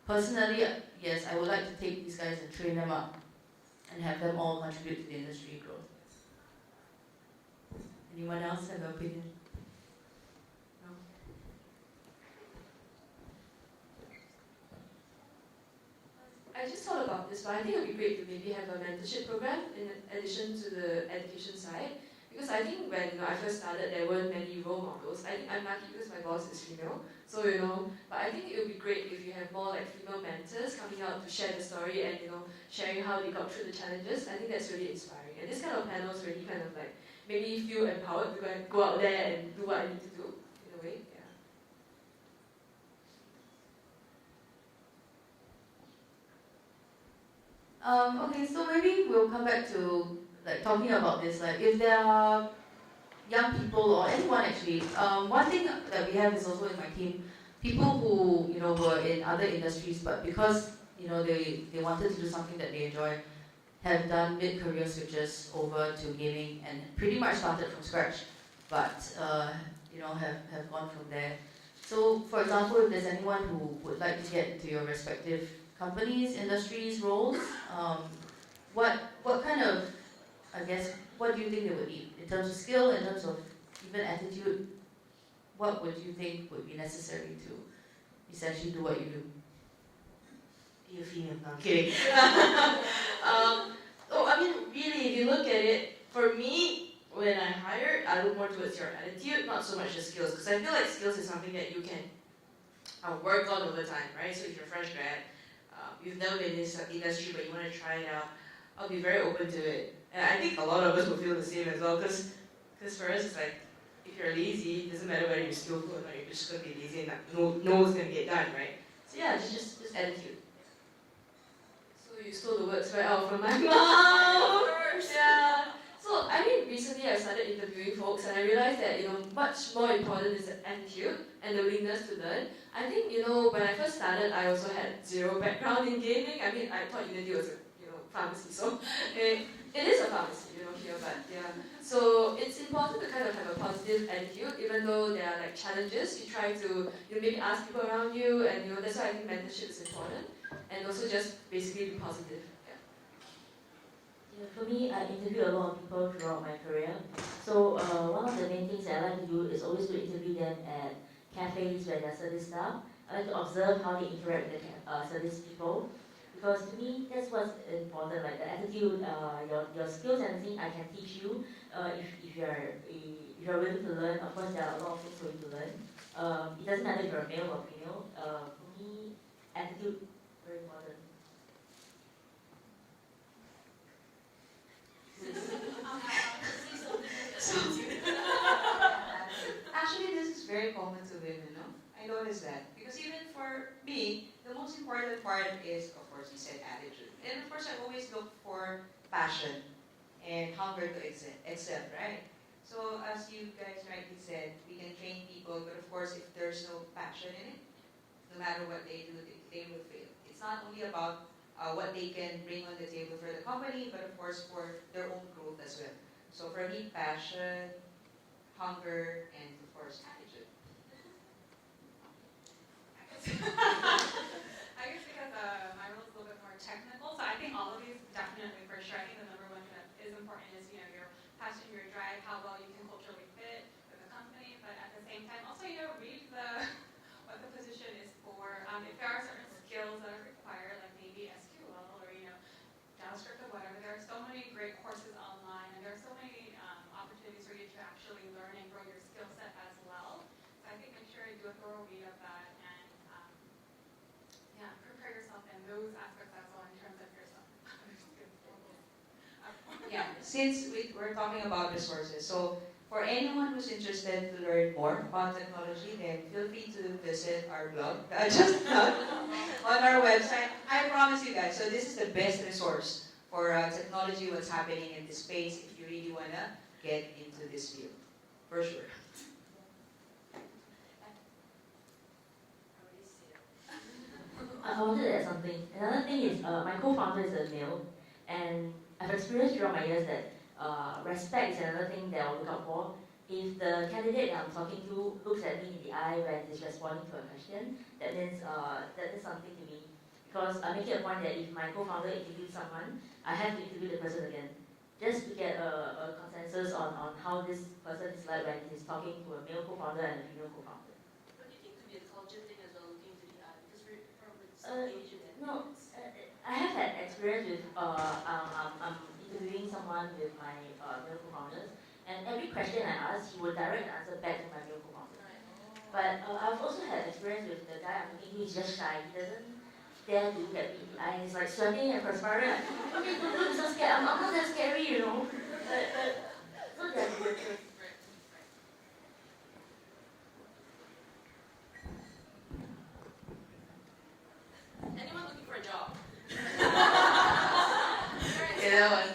personally, yes, I would like to take these guys and train them up and have them all contribute to the industry growth. Anyone else have an opinion? No? I just thought about about this, but I think it would be great to maybe have a mentorship program in addition to the education side. Because I think when I first started, there weren't many role models. I think I'm lucky because my boss is female, so but I think it would be great if you have more like female mentors coming out to share the story and sharing how they got through the challenges. I think that's really inspiring. And this kind of panels really kind of like make me feel empowered to go out there and do what I need to do in a way. Okay, so maybe we'll come back to like talking about this. Like, if there are young people or anyone actually, one thing that we have is also in my team, people who were in other industries, but because they wanted to do something that they enjoy, have done mid-career switches over to gaming and pretty much started from scratch, but have gone from there. So, for example, if there's anyone who would like to get into your respective companies, industries, roles, what kind of, I guess, what do you think they would need in terms of skill, in terms of even attitude? What would you think would be necessary to essentially do what you do? Be a female, no, I'm kidding. Really, if you look at it, for me, when I hire, I look more towards your attitude, not so much the skills, because I feel like skills is something that you can work on over time, right? So if you're a fresh grad, you've never been in this industry, but you want to try it out, I'll be very open to it. And I think a lot of us will feel the same as well, because for us, it's like, if you're lazy, it doesn't matter whether you're skillful or not, you're just going to be lazy and no one's going to get done, right? So yeah, just attitude. So you stole the words right out from my mouth. Yeah. So recently I started interviewing folks and I realized that much more important is the attitude and the willingness to learn. I think when I first started, I also had zero background in gaming. I thought Unity was a pharmacy, so it is a pharmacy, here, but yeah. So it's important to kind of have a positive attitude, even though there are like challenges. You try to maybe ask people around you, and that's why I think mentorship is important, and also just basically be positive. Yeah, for me, I interview a lot of people throughout my career. So one of the main things I like to do is always to interview them at cafes where they're service staff. I like to observe how they interact with the service people. Because to me, that's what's important, like the attitude, your skills and everything I can teach you if you're willing to learn. Of course, there are a lot of things for you to learn. It doesn't matter if you're male or female. For me, attitude, very important. Actually, this is very common to women, no? I noticed that. Because even for me, the most important part is, of course, you said attitude. And of course, I always look for passion and hunger to accept, right? So as you guys rightly said, we can train people, but of course, if there's no passion in it, no matter what they do, they will fail. It's not only about what they can bring on the table for the company, but of course for their own growth as well. So for me, passion, hunger, and of course attitude. I guess because my role is a little bit more technical, so I think all of these definitely for sure. I think the number one that is important is your passion, your drive, how well you can culturally fit with the company, but at the same time also read what the position is for. If there are certain skills that are required, like maybe SQL or JavaScript or whatever, there are so many great courses online, and there are so many opportunities for you to actually learn and grow your skill set as well. So I think make sure you do a thorough read of that and prepare yourself in those aspects as well in terms of yourself. Yeah, since we're talking about resources, so for anyone who's interested to learn more about technology, then feel free to visit our blog, just on our website. I promise you guys, so this is the best resource for technology, what's happening in this space, if you really want to get into this field, for sure. I wanted to add something. Another thing is, my co-founder is a male, and I've experienced throughout my years that respect is another thing that I'll look out for. If the candidate that I'm talking to looks at me in the eye when he's responding to a question, that means that is something to me. Because I make it a point that if my co-founder interviews someone, I have to interview the person again, just to get a consensus on how this person is like when he's talking to a male co-founder and a female co-founder. But you think it could be a culture thing as well, looking into the eye, because No, I have had experience with interviewing someone with my male co-founders, and every question I asked, he would direct the answer back to my male co-founder. But I've also had experience with the guy I'm talking to. He's just shy. He doesn't dare to look at me. And he's like sweating and perspiring. Like, okay, don't look so scared. I'm not that scary, you know. So there are differences. Anyone looking for a job? Okay, that one.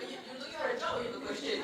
You're looking for a job or you have a question?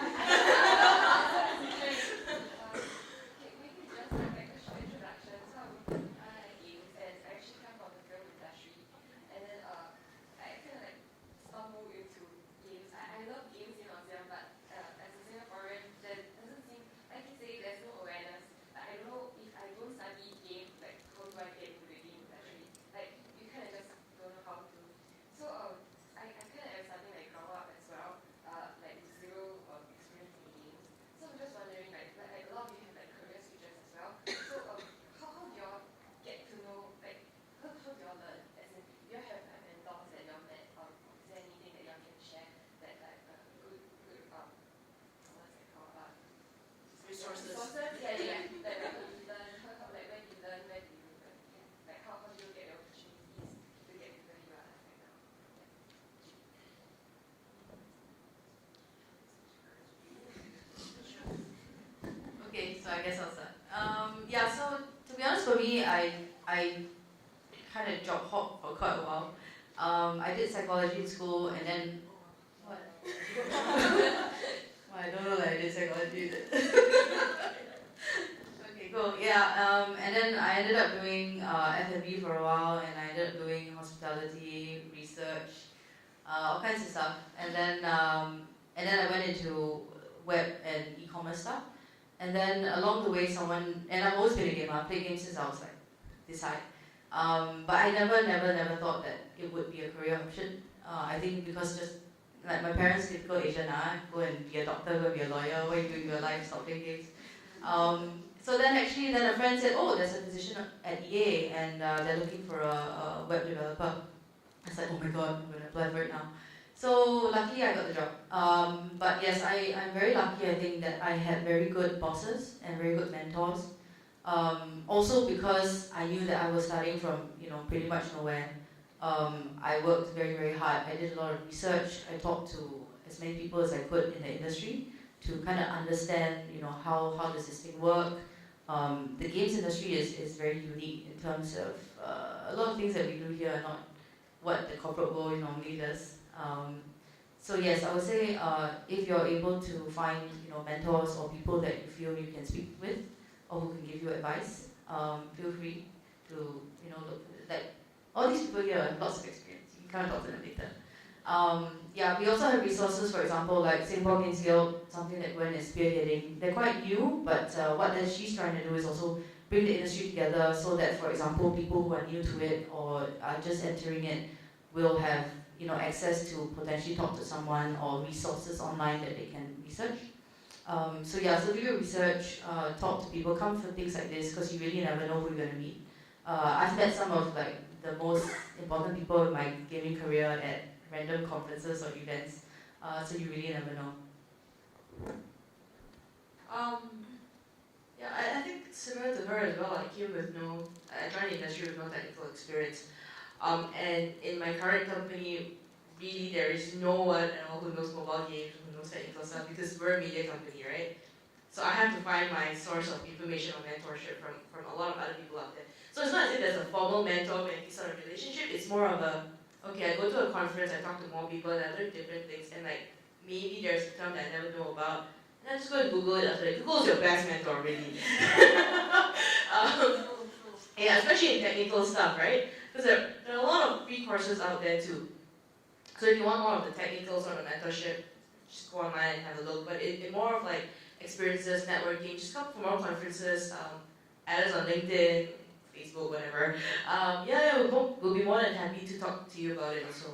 Okay, so I guess I'll start. Yeah, so to be honest, for me, I kind of job hopped for quite a while. I did psychology in school, and then what? Well, I don't know that I did psychology. Okay, cool. Yeah, and then I ended up doing F&B for a while, and I ended up doing hospitality, research, all kinds of stuff. And then I went into web and e-commerce stuff. And then along the way, and I've always been a gamer. I've played games since I was like this high. But I never thought that it would be a career option. I think because just like my parents, typical Asian, go and be a doctor, go and be a lawyer, what are you doing with your life, stop playing games. So then a friend said, oh, there's a position at EA and they're looking for a web developer. I said, oh my god, I'm going to apply for it now. So luckily I got the job. But yes, I'm very lucky, I think, that I had very good bosses and very good mentors. Also because I knew that I was starting from, pretty much nowhere. I worked very, very hard. I did a lot of research. I talked to as many people as I could in the industry to kind of understand, how does this thing work. The games industry is very unique in terms of a lot of things that we do here are not what the corporate world normally does. So yes, I would say if you're able to find mentors or people that you feel you can speak with or who can give you advice, feel free to look like all these people here have lots of experience. You can kind of talk to them later. Yeah, we also have resources, for example, like Singapore Games Guild, something that Gwen is spearheading. They're quite new, but what she's trying to do is also bring the industry together so that, for example, people who are new to it or are just entering it will have access to potentially talk to someone or resources online that they can research. So do your research, talk to people, come for things like this because you really never know who you're going to meet. I've met some of the most important people in my gaming career at random conferences or events, so you really never know. Yeah, I think similar to her as well. I joined the industry with no technical experience. And in my current company, really there is no one at all who knows mobile games, who knows technical stuff, because we're a media company, right? So I have to find my source of information or mentorship from a lot of other people out there. So it's not as if there's a formal mentor-mentee sort of relationship, it's more of okay, I go to a conference, I talk to more people, and I learn different things, and maybe there's a term that I never know about, and I just go and Google it after that. Google's your best mentor, really. Yeah, especially in technical stuff, right? Because there are a lot of free courses out there too. So if you want more of the technical sort of mentorship, just go online and have a look. But in more of experiences, networking, just come for more conferences, add us on LinkedIn, Facebook, whatever. We'll be more than happy to talk to you about it also.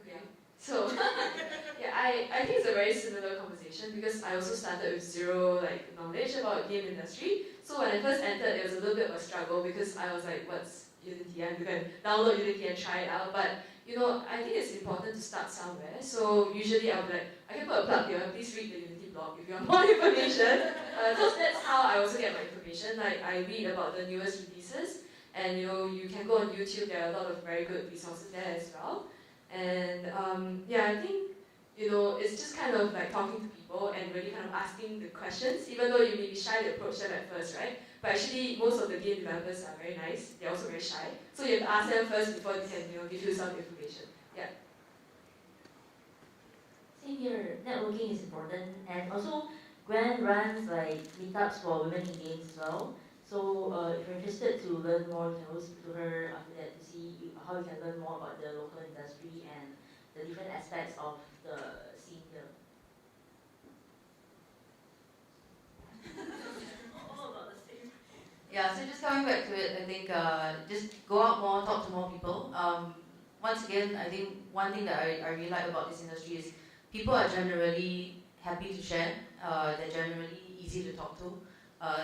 Okay. So, yeah, I think it's a very similar conversation because I also started with zero knowledge about game industry. So when I first entered, it was a little bit of a struggle because I was like, what's Unity? I'm going to download Unity and try it out. But I think it's important to start somewhere. So usually I'll be like, I can put a plug here. Please read the Unity blog if you want more information. Because that's how I also get my information. I read about the newest releases, and you can go on YouTube. There are a lot of very good resources there as well. And I think it's just kind of talking to people and really kind of asking the questions, even though you may be shy to approach them at first, right? But actually, most of the game developers are very nice. They're also very shy. So you have to ask them first before they can give you some information. Yeah. Same here. Networking is important, and also Gwen runs meetups for women in games as well. So if you're interested to learn more, you can always speak to her after that to see how you can learn more about the local industry and the different aspects of the scene here. All about the same. Yeah, so just coming back to it, I think just go out more, talk to more people. Once again, I think one thing that I really like about this industry is people are generally happy to share. They're generally easy to talk to.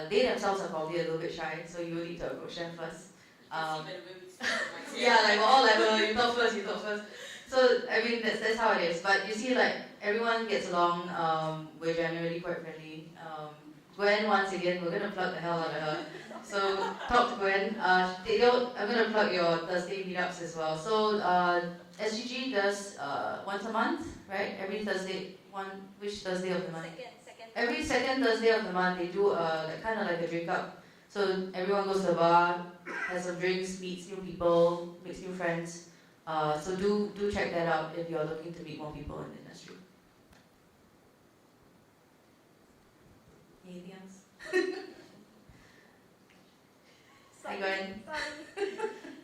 They themselves are probably a little bit shy, so you will need to approach them first. Yeah, we're all you talk first. So, I mean, that's how it is. But you see, everyone gets along. We're generally quite friendly. Gwen, once again, we're going to plug the hell out of her. So, talk to Gwen. I'm going to plug your Thursday meetups as well. So, SGG does once a month, right? Every Thursday. Which Thursday of the month? Every second Thursday of the month, they do kind of like a drink up. So everyone goes to the bar, has some drinks, meets new people, makes new friends. So do check that out if you're looking to meet more people in the industry. Anything else? Hi, Gwen.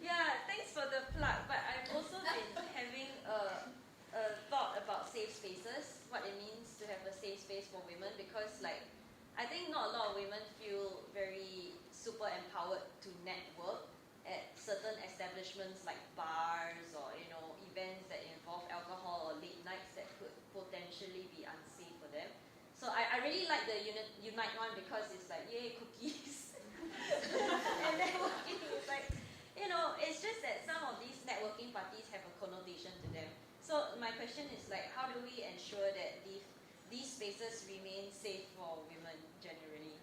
Yeah, thanks for the plug. But I've also been having a thought about safe spaces, what it means to have a safe space for women, because I think not a lot of women feel very super empowered to network at certain establishments like bars or events that involve alcohol or late nights that could potentially be unsafe for them. So I really like the Unite one because it's yay, cookies. And networking is it's just that some of these networking parties have a connotation to them. So my question is how do we ensure that these spaces remain safe for women generally?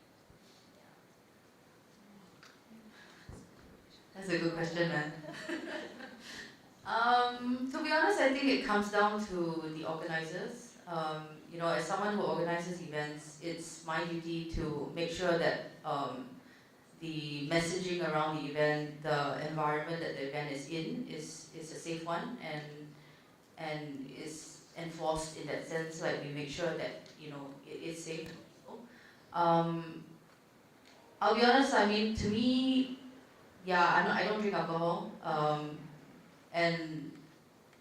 That's a good question, man. To be honest, I think it comes down to the organizers. As someone who organizes events, it's my duty to make sure that the messaging around the event, the environment that the event is in, is a safe one and is enforced in that sense. We make sure that it is safe. I'll be honest. I mean, to me, I don't drink alcohol, and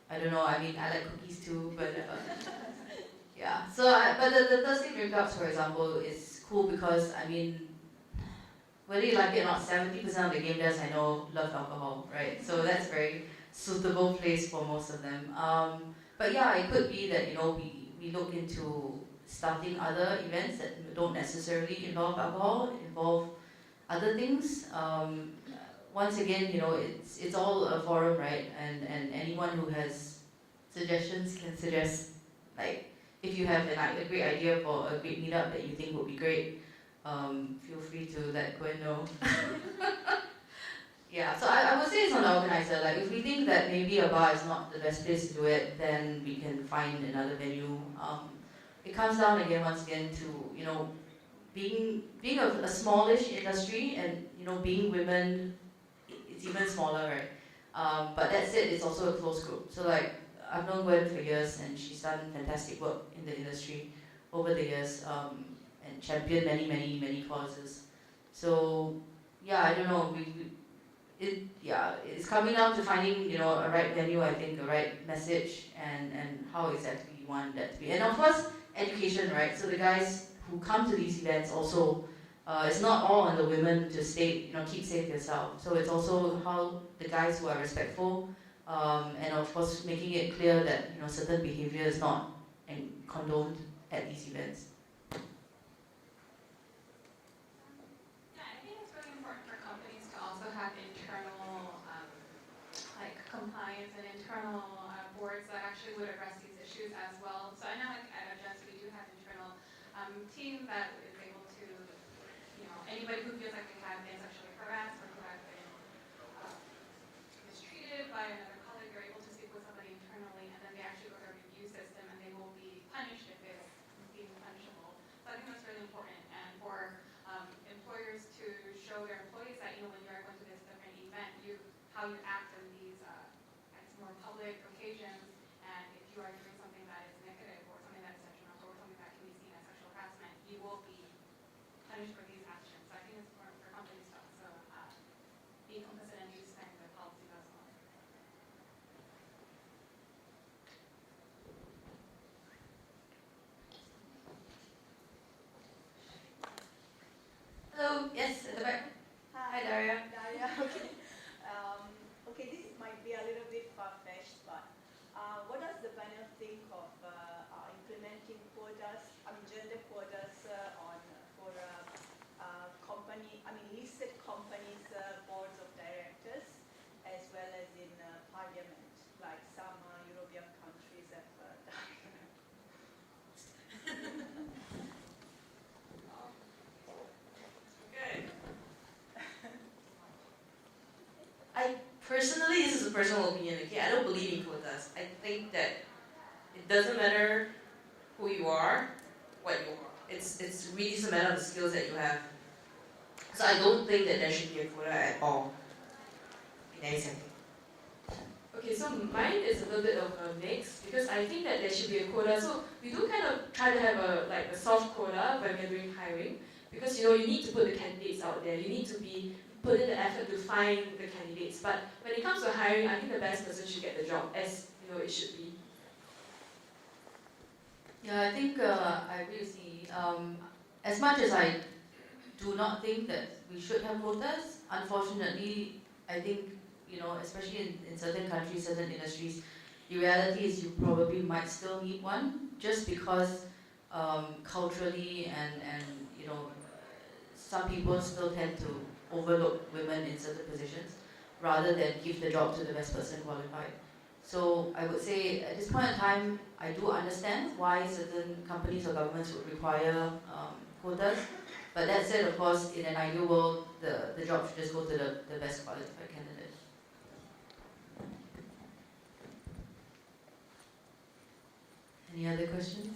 I don't know. I mean, I like cookies too, but yeah. So, but the Thursday drink ups, for example, is cool because whether you like it or not, 70% of the game devs I know love alcohol, right? So that's a very suitable place for most of them. But yeah, it could be that we look into starting other events that don't necessarily involve alcohol, involve other things. Once again, it's all a forum, right? And anyone who has suggestions can suggest. If you have a great idea for a great meetup that you think would be great, feel free to let Gwen know. Yeah, so I would say it's on the organizer. If we think that maybe a bar is not the best place to do it, then we can find another venue. It comes down once again to being a smallish industry, and being women, it's even smaller, right? But that said, it's also a closed group. So I've known Gwen for years, and she's done fantastic work in the industry over the years, and championed many causes. So yeah, I don't know. It's coming down to finding a right venue. I think the right message and how exactly you want that to be. And of course, education, right? So the guys who come to these events also, it's not all on the women to keep safe yourself. So it's also how the guys who are respectful, and of course making it clear that certain behavior is not and condoned at these events. Yeah, I think it's really important for companies to also have internal like compliance and internal boards that actually would address these issues as well. So I know like at Adjust we do have internal team that is able to, you know, anybody who feels like they have been sexually harassed or who have been mistreated by another colleague, they're able to speak with somebody internally, and then they actually go through a review system, and they will be punished if it's deemed punishable. So I think that's really important, and for employers to show their employees that, you know, when you're going to this different event, how you act in these more public occasions, and if you are doing something that is negative or something that is detrimental or something that can be seen as sexual harassment, you will be punished for these actions. So I think it's important for companies to also be complicit in these kinds of policies as well. Hello, yes, at the back. Hi, Daria. Daria, okay. Okay, this might be a little bit far-fetched, but what does the panel think of implementing quotas, gender quotas for company, listed companies' boards of directors, as well as in parliament, like some European countries have done. Personally, this is a personal opinion, okay? I don't believe in quotas. I think that it doesn't matter who you are, what you are. It's really just a matter of the skills that you have. So I don't think that there should be a quota at all in any setting. Okay, so mine is a little bit of a mix because I think that there should be a quota. So we do kind of try to have a soft quota when we're doing hiring because you need to put the candidates out there. You need to put in the effort to find the candidates. But when it comes to hiring, I think the best person should get the job, as it should be. Yeah, I think I agree with Lee. As much as I do not think that we should have quotas, unfortunately, I think, especially in certain countries, certain industries, the reality is you probably might still need one just because culturally and some people still tend to overlook women in certain positions rather than give the job to the best person qualified. So I would say at this point in time, I do understand why certain companies or governments would require quotas. But that said, of course, in an ideal world, the job should just go to the best qualified candidate. Any other questions?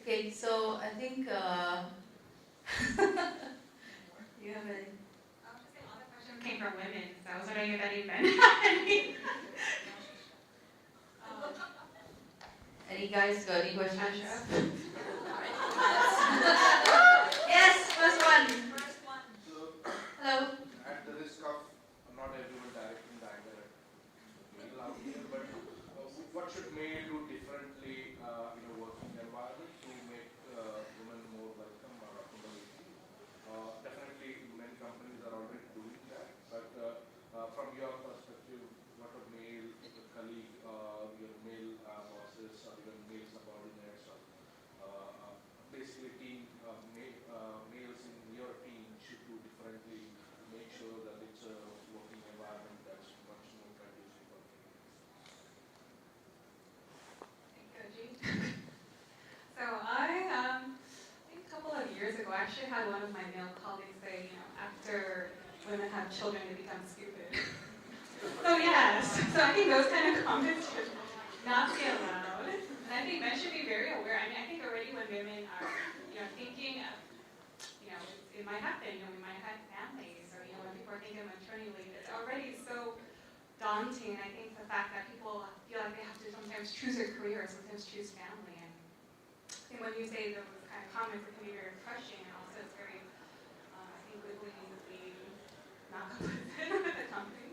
Okay, so I think you have any? I was just saying, all the questions came from women, so I was wondering if any men have any. Any guys got any questions? Yes, first one. Hello. At the risk of not everyone directing the anger at male out here, but what should male do differently in a working environment to make women more welcome or accommodating? Definitely, many companies are already doing that, but from your perspective, what a male colleague, your male bosses, or even male subordinates, or basically team males in your team should do differently to make sure that it's a working environment that's much more conducive for females. Thank you, Jean. So I think a couple of years ago, I actually had one of my male colleagues say, after women have children, they become stupid. So yes, so I think those kind of comments should not be allowed. And I think men should be very aware. I think already when women are, thinking of, it might happen, we might have families, or, when people are thinking of maternity leave, it's already so daunting. I think the fact that people feel like they have to sometimes choose a career or sometimes choose family. And I think when you say those kind of comments, it can be very crushing, and also it's very, I think, legally not complicit with the company.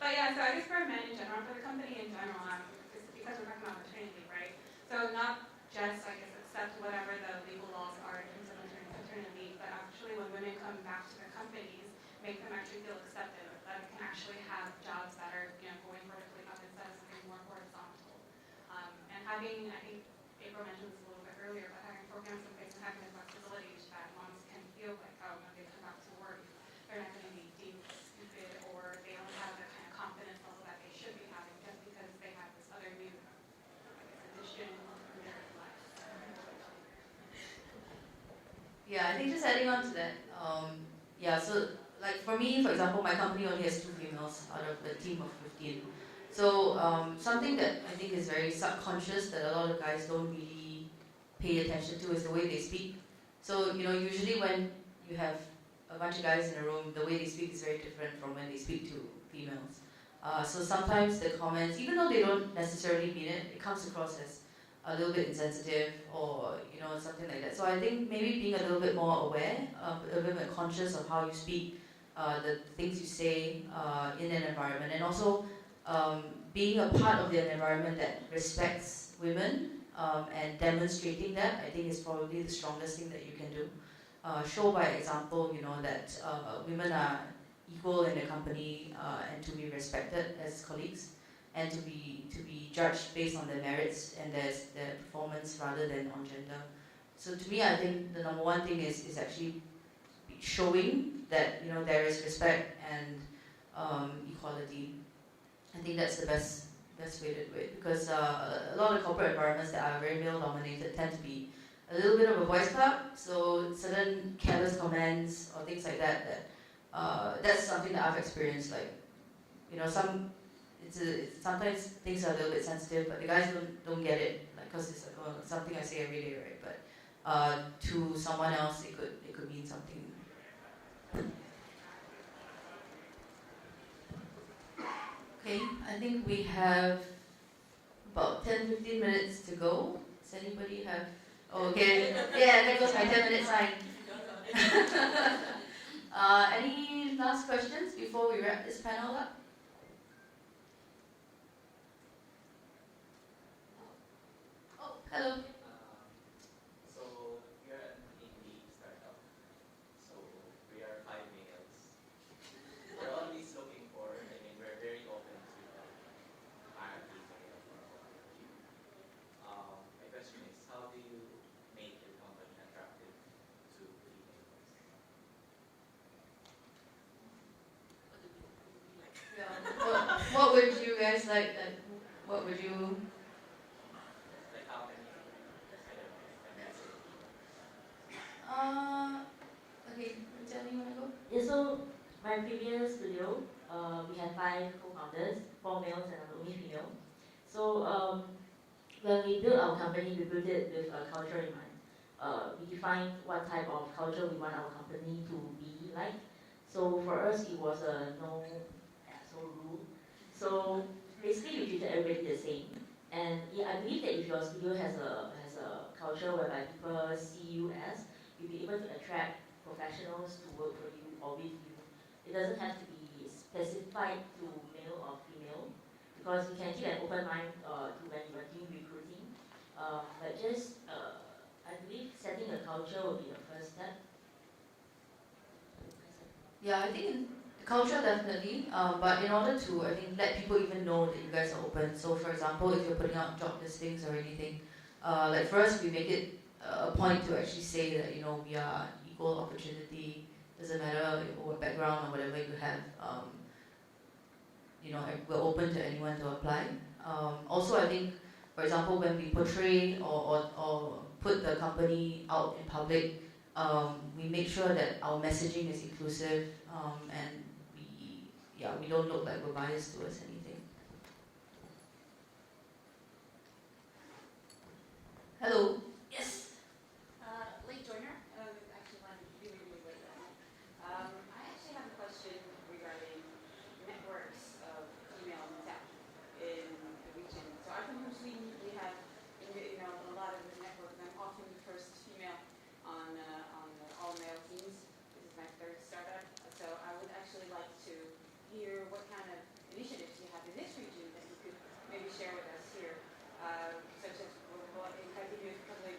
But yeah, so I guess for men in general, for the company in general, because we're talking about maternity leave, right? So not just, I guess, accept whatever the legal laws are in terms of maternity leave, but actually when women come back to the companies, make them actually feel accepted, that it can actually have jobs that are going vertically up instead of something more horizontal. And having, I think April mentioned this a little bit earlier, but having programs in place and having the flexibility that moms can feel like, oh, when they come back to work, they're not going to be deemed stupid or they don't have the kind of confidence level that they should be having just because they have this other new addition in their life. Yeah, I think just adding on to that, yeah, so like for me, for example, my company only has 2 females out of a team of 15. So something that I think is very subconscious that a lot of guys don't really pay attention to is the way they speak. So, usually when you have a bunch of guys in a room, the way they speak is very different from when they speak to females. So sometimes the comments, even though they don't necessarily mean it, it comes across as a little bit insensitive or something like that. So I think maybe being a little bit more aware, a little bit conscious of how you speak, the things you say in an environment, and also being a part of an environment that respects women and demonstrating that, I think is probably the strongest thing that you can do. Show by example, that women are equal in the company and to be respected as colleagues, and to be judged based on their merits and their performance rather than on gender. So to me, I think the number one thing is actually showing that there is respect and equality. I think that's the best way to do it, because a lot of corporate environments that are very male dominated tend to be a little bit of a boys' club. So certain careless comments or things like that that's something that I've experienced. Like sometimes things are a little bit sensitive, but the guys don't get it, like, because it's like, something I say every day, right? But to someone else, it could mean something. Okay, I think we have about 10-15 minutes to go. Does anybody have? Oh, okay, yeah, there goes my 10-minute sign. Any last questions before we wrap this panel up? Oh, hello. So we are an indie startup. So we are 5 males. We're always looking for, we're very open to hire female for our team. My question is, how do you make your company attractive to females? Yeah. What would you guys like? What would you? Like how can you, Okay, Jenny, you wanna go? Yeah, so my previous studio, we had 5 co-founders, 4 males and I'm the only female. So when we built our company, we built it with a culture in mind. We defined what type of culture we want our company to be like. So for us, it was a no asshole rule. So basically, we treated everybody the same. And yeah, I believe that if your studio has a culture whereby people see you as, you'll be able to attract professionals to work for you or with you. It doesn't have to be specified to male or female, because you can keep an open mind to when you are doing recruiting. But just, I believe setting a culture will be the first step. Yeah, I think culture definitely, but in order to, I think, let people even know that you guys are open. So for example, if you're putting out job listings or anything, like for us, we make it a point to actually say that, we are equal opportunity, doesn't matter what background or whatever you have, we're open to anyone to apply. Also, I think, for example, when we portray or put the company out in public, we make sure that our messaging is inclusive, and we don't look like we're biased towards anything. Hello. Yes. Late joiner. Actually, wanted to be really late. I actually have a question regarding networks of female tech in the region. So I'm from Sweden. We have, a lot of the networks. I'm often the first female on the all-male teams. This is my 3rd startup. So I would actually like to hear what kind of initiatives you have in this region that you could maybe share with us here, such as, if I give you a couple of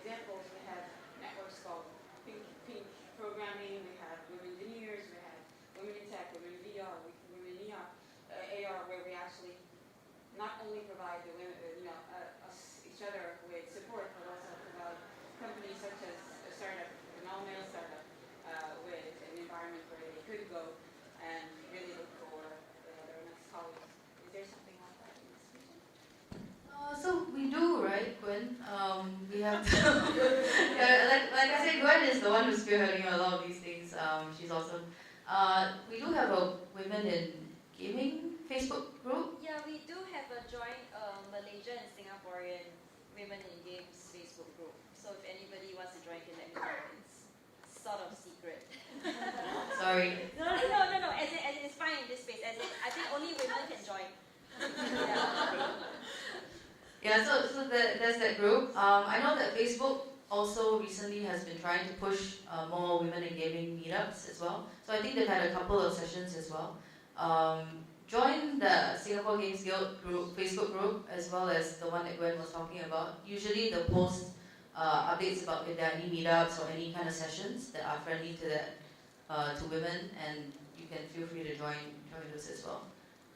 we do have a Women in Gaming Facebook group. Yeah, we do have a joint Malaysian and Singaporean Women in Games Facebook group. So if anybody wants to join, can let me know. It's sort of secret. Sorry. No. As in, it's fine in this space. As in, I think only women can join. Yeah, so there's that group. I know that Facebook also recently has been trying to push more women in gaming meetups as well. So I think they've had a couple of sessions as well. Join the Singapore Games Guild group, Facebook group, as well as the one that Gwen was talking about. Usually they'll post updates about if there are any meetups or any kind of sessions that are friendly to that to women, and you can feel free to join those as well.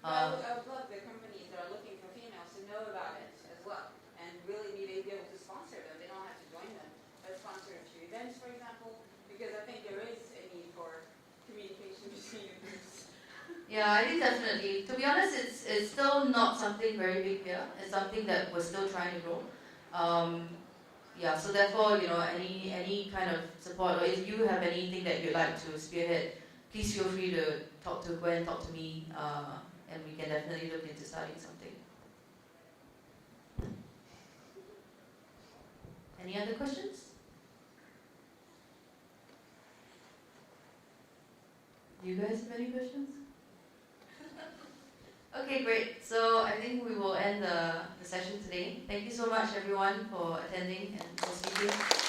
I would love the companies that are looking for females to know about it as well, and really be able to sponsor them. They don't have to join them, but sponsor a few events, for example, because I think there is a need for communication between the groups. Yeah, I think definitely. To be honest, it's still not something very big here. It's something that we're still trying to grow. Yeah, so therefore, any kind of support, or if you have anything that you'd like to spearhead, please feel free to talk to Gwen, talk to me, and we can definitely look into starting something. Any other questions? Do you guys have any questions? Okay, great. So I think we will end the session today. Thank you so much, everyone, for attending and for speaking.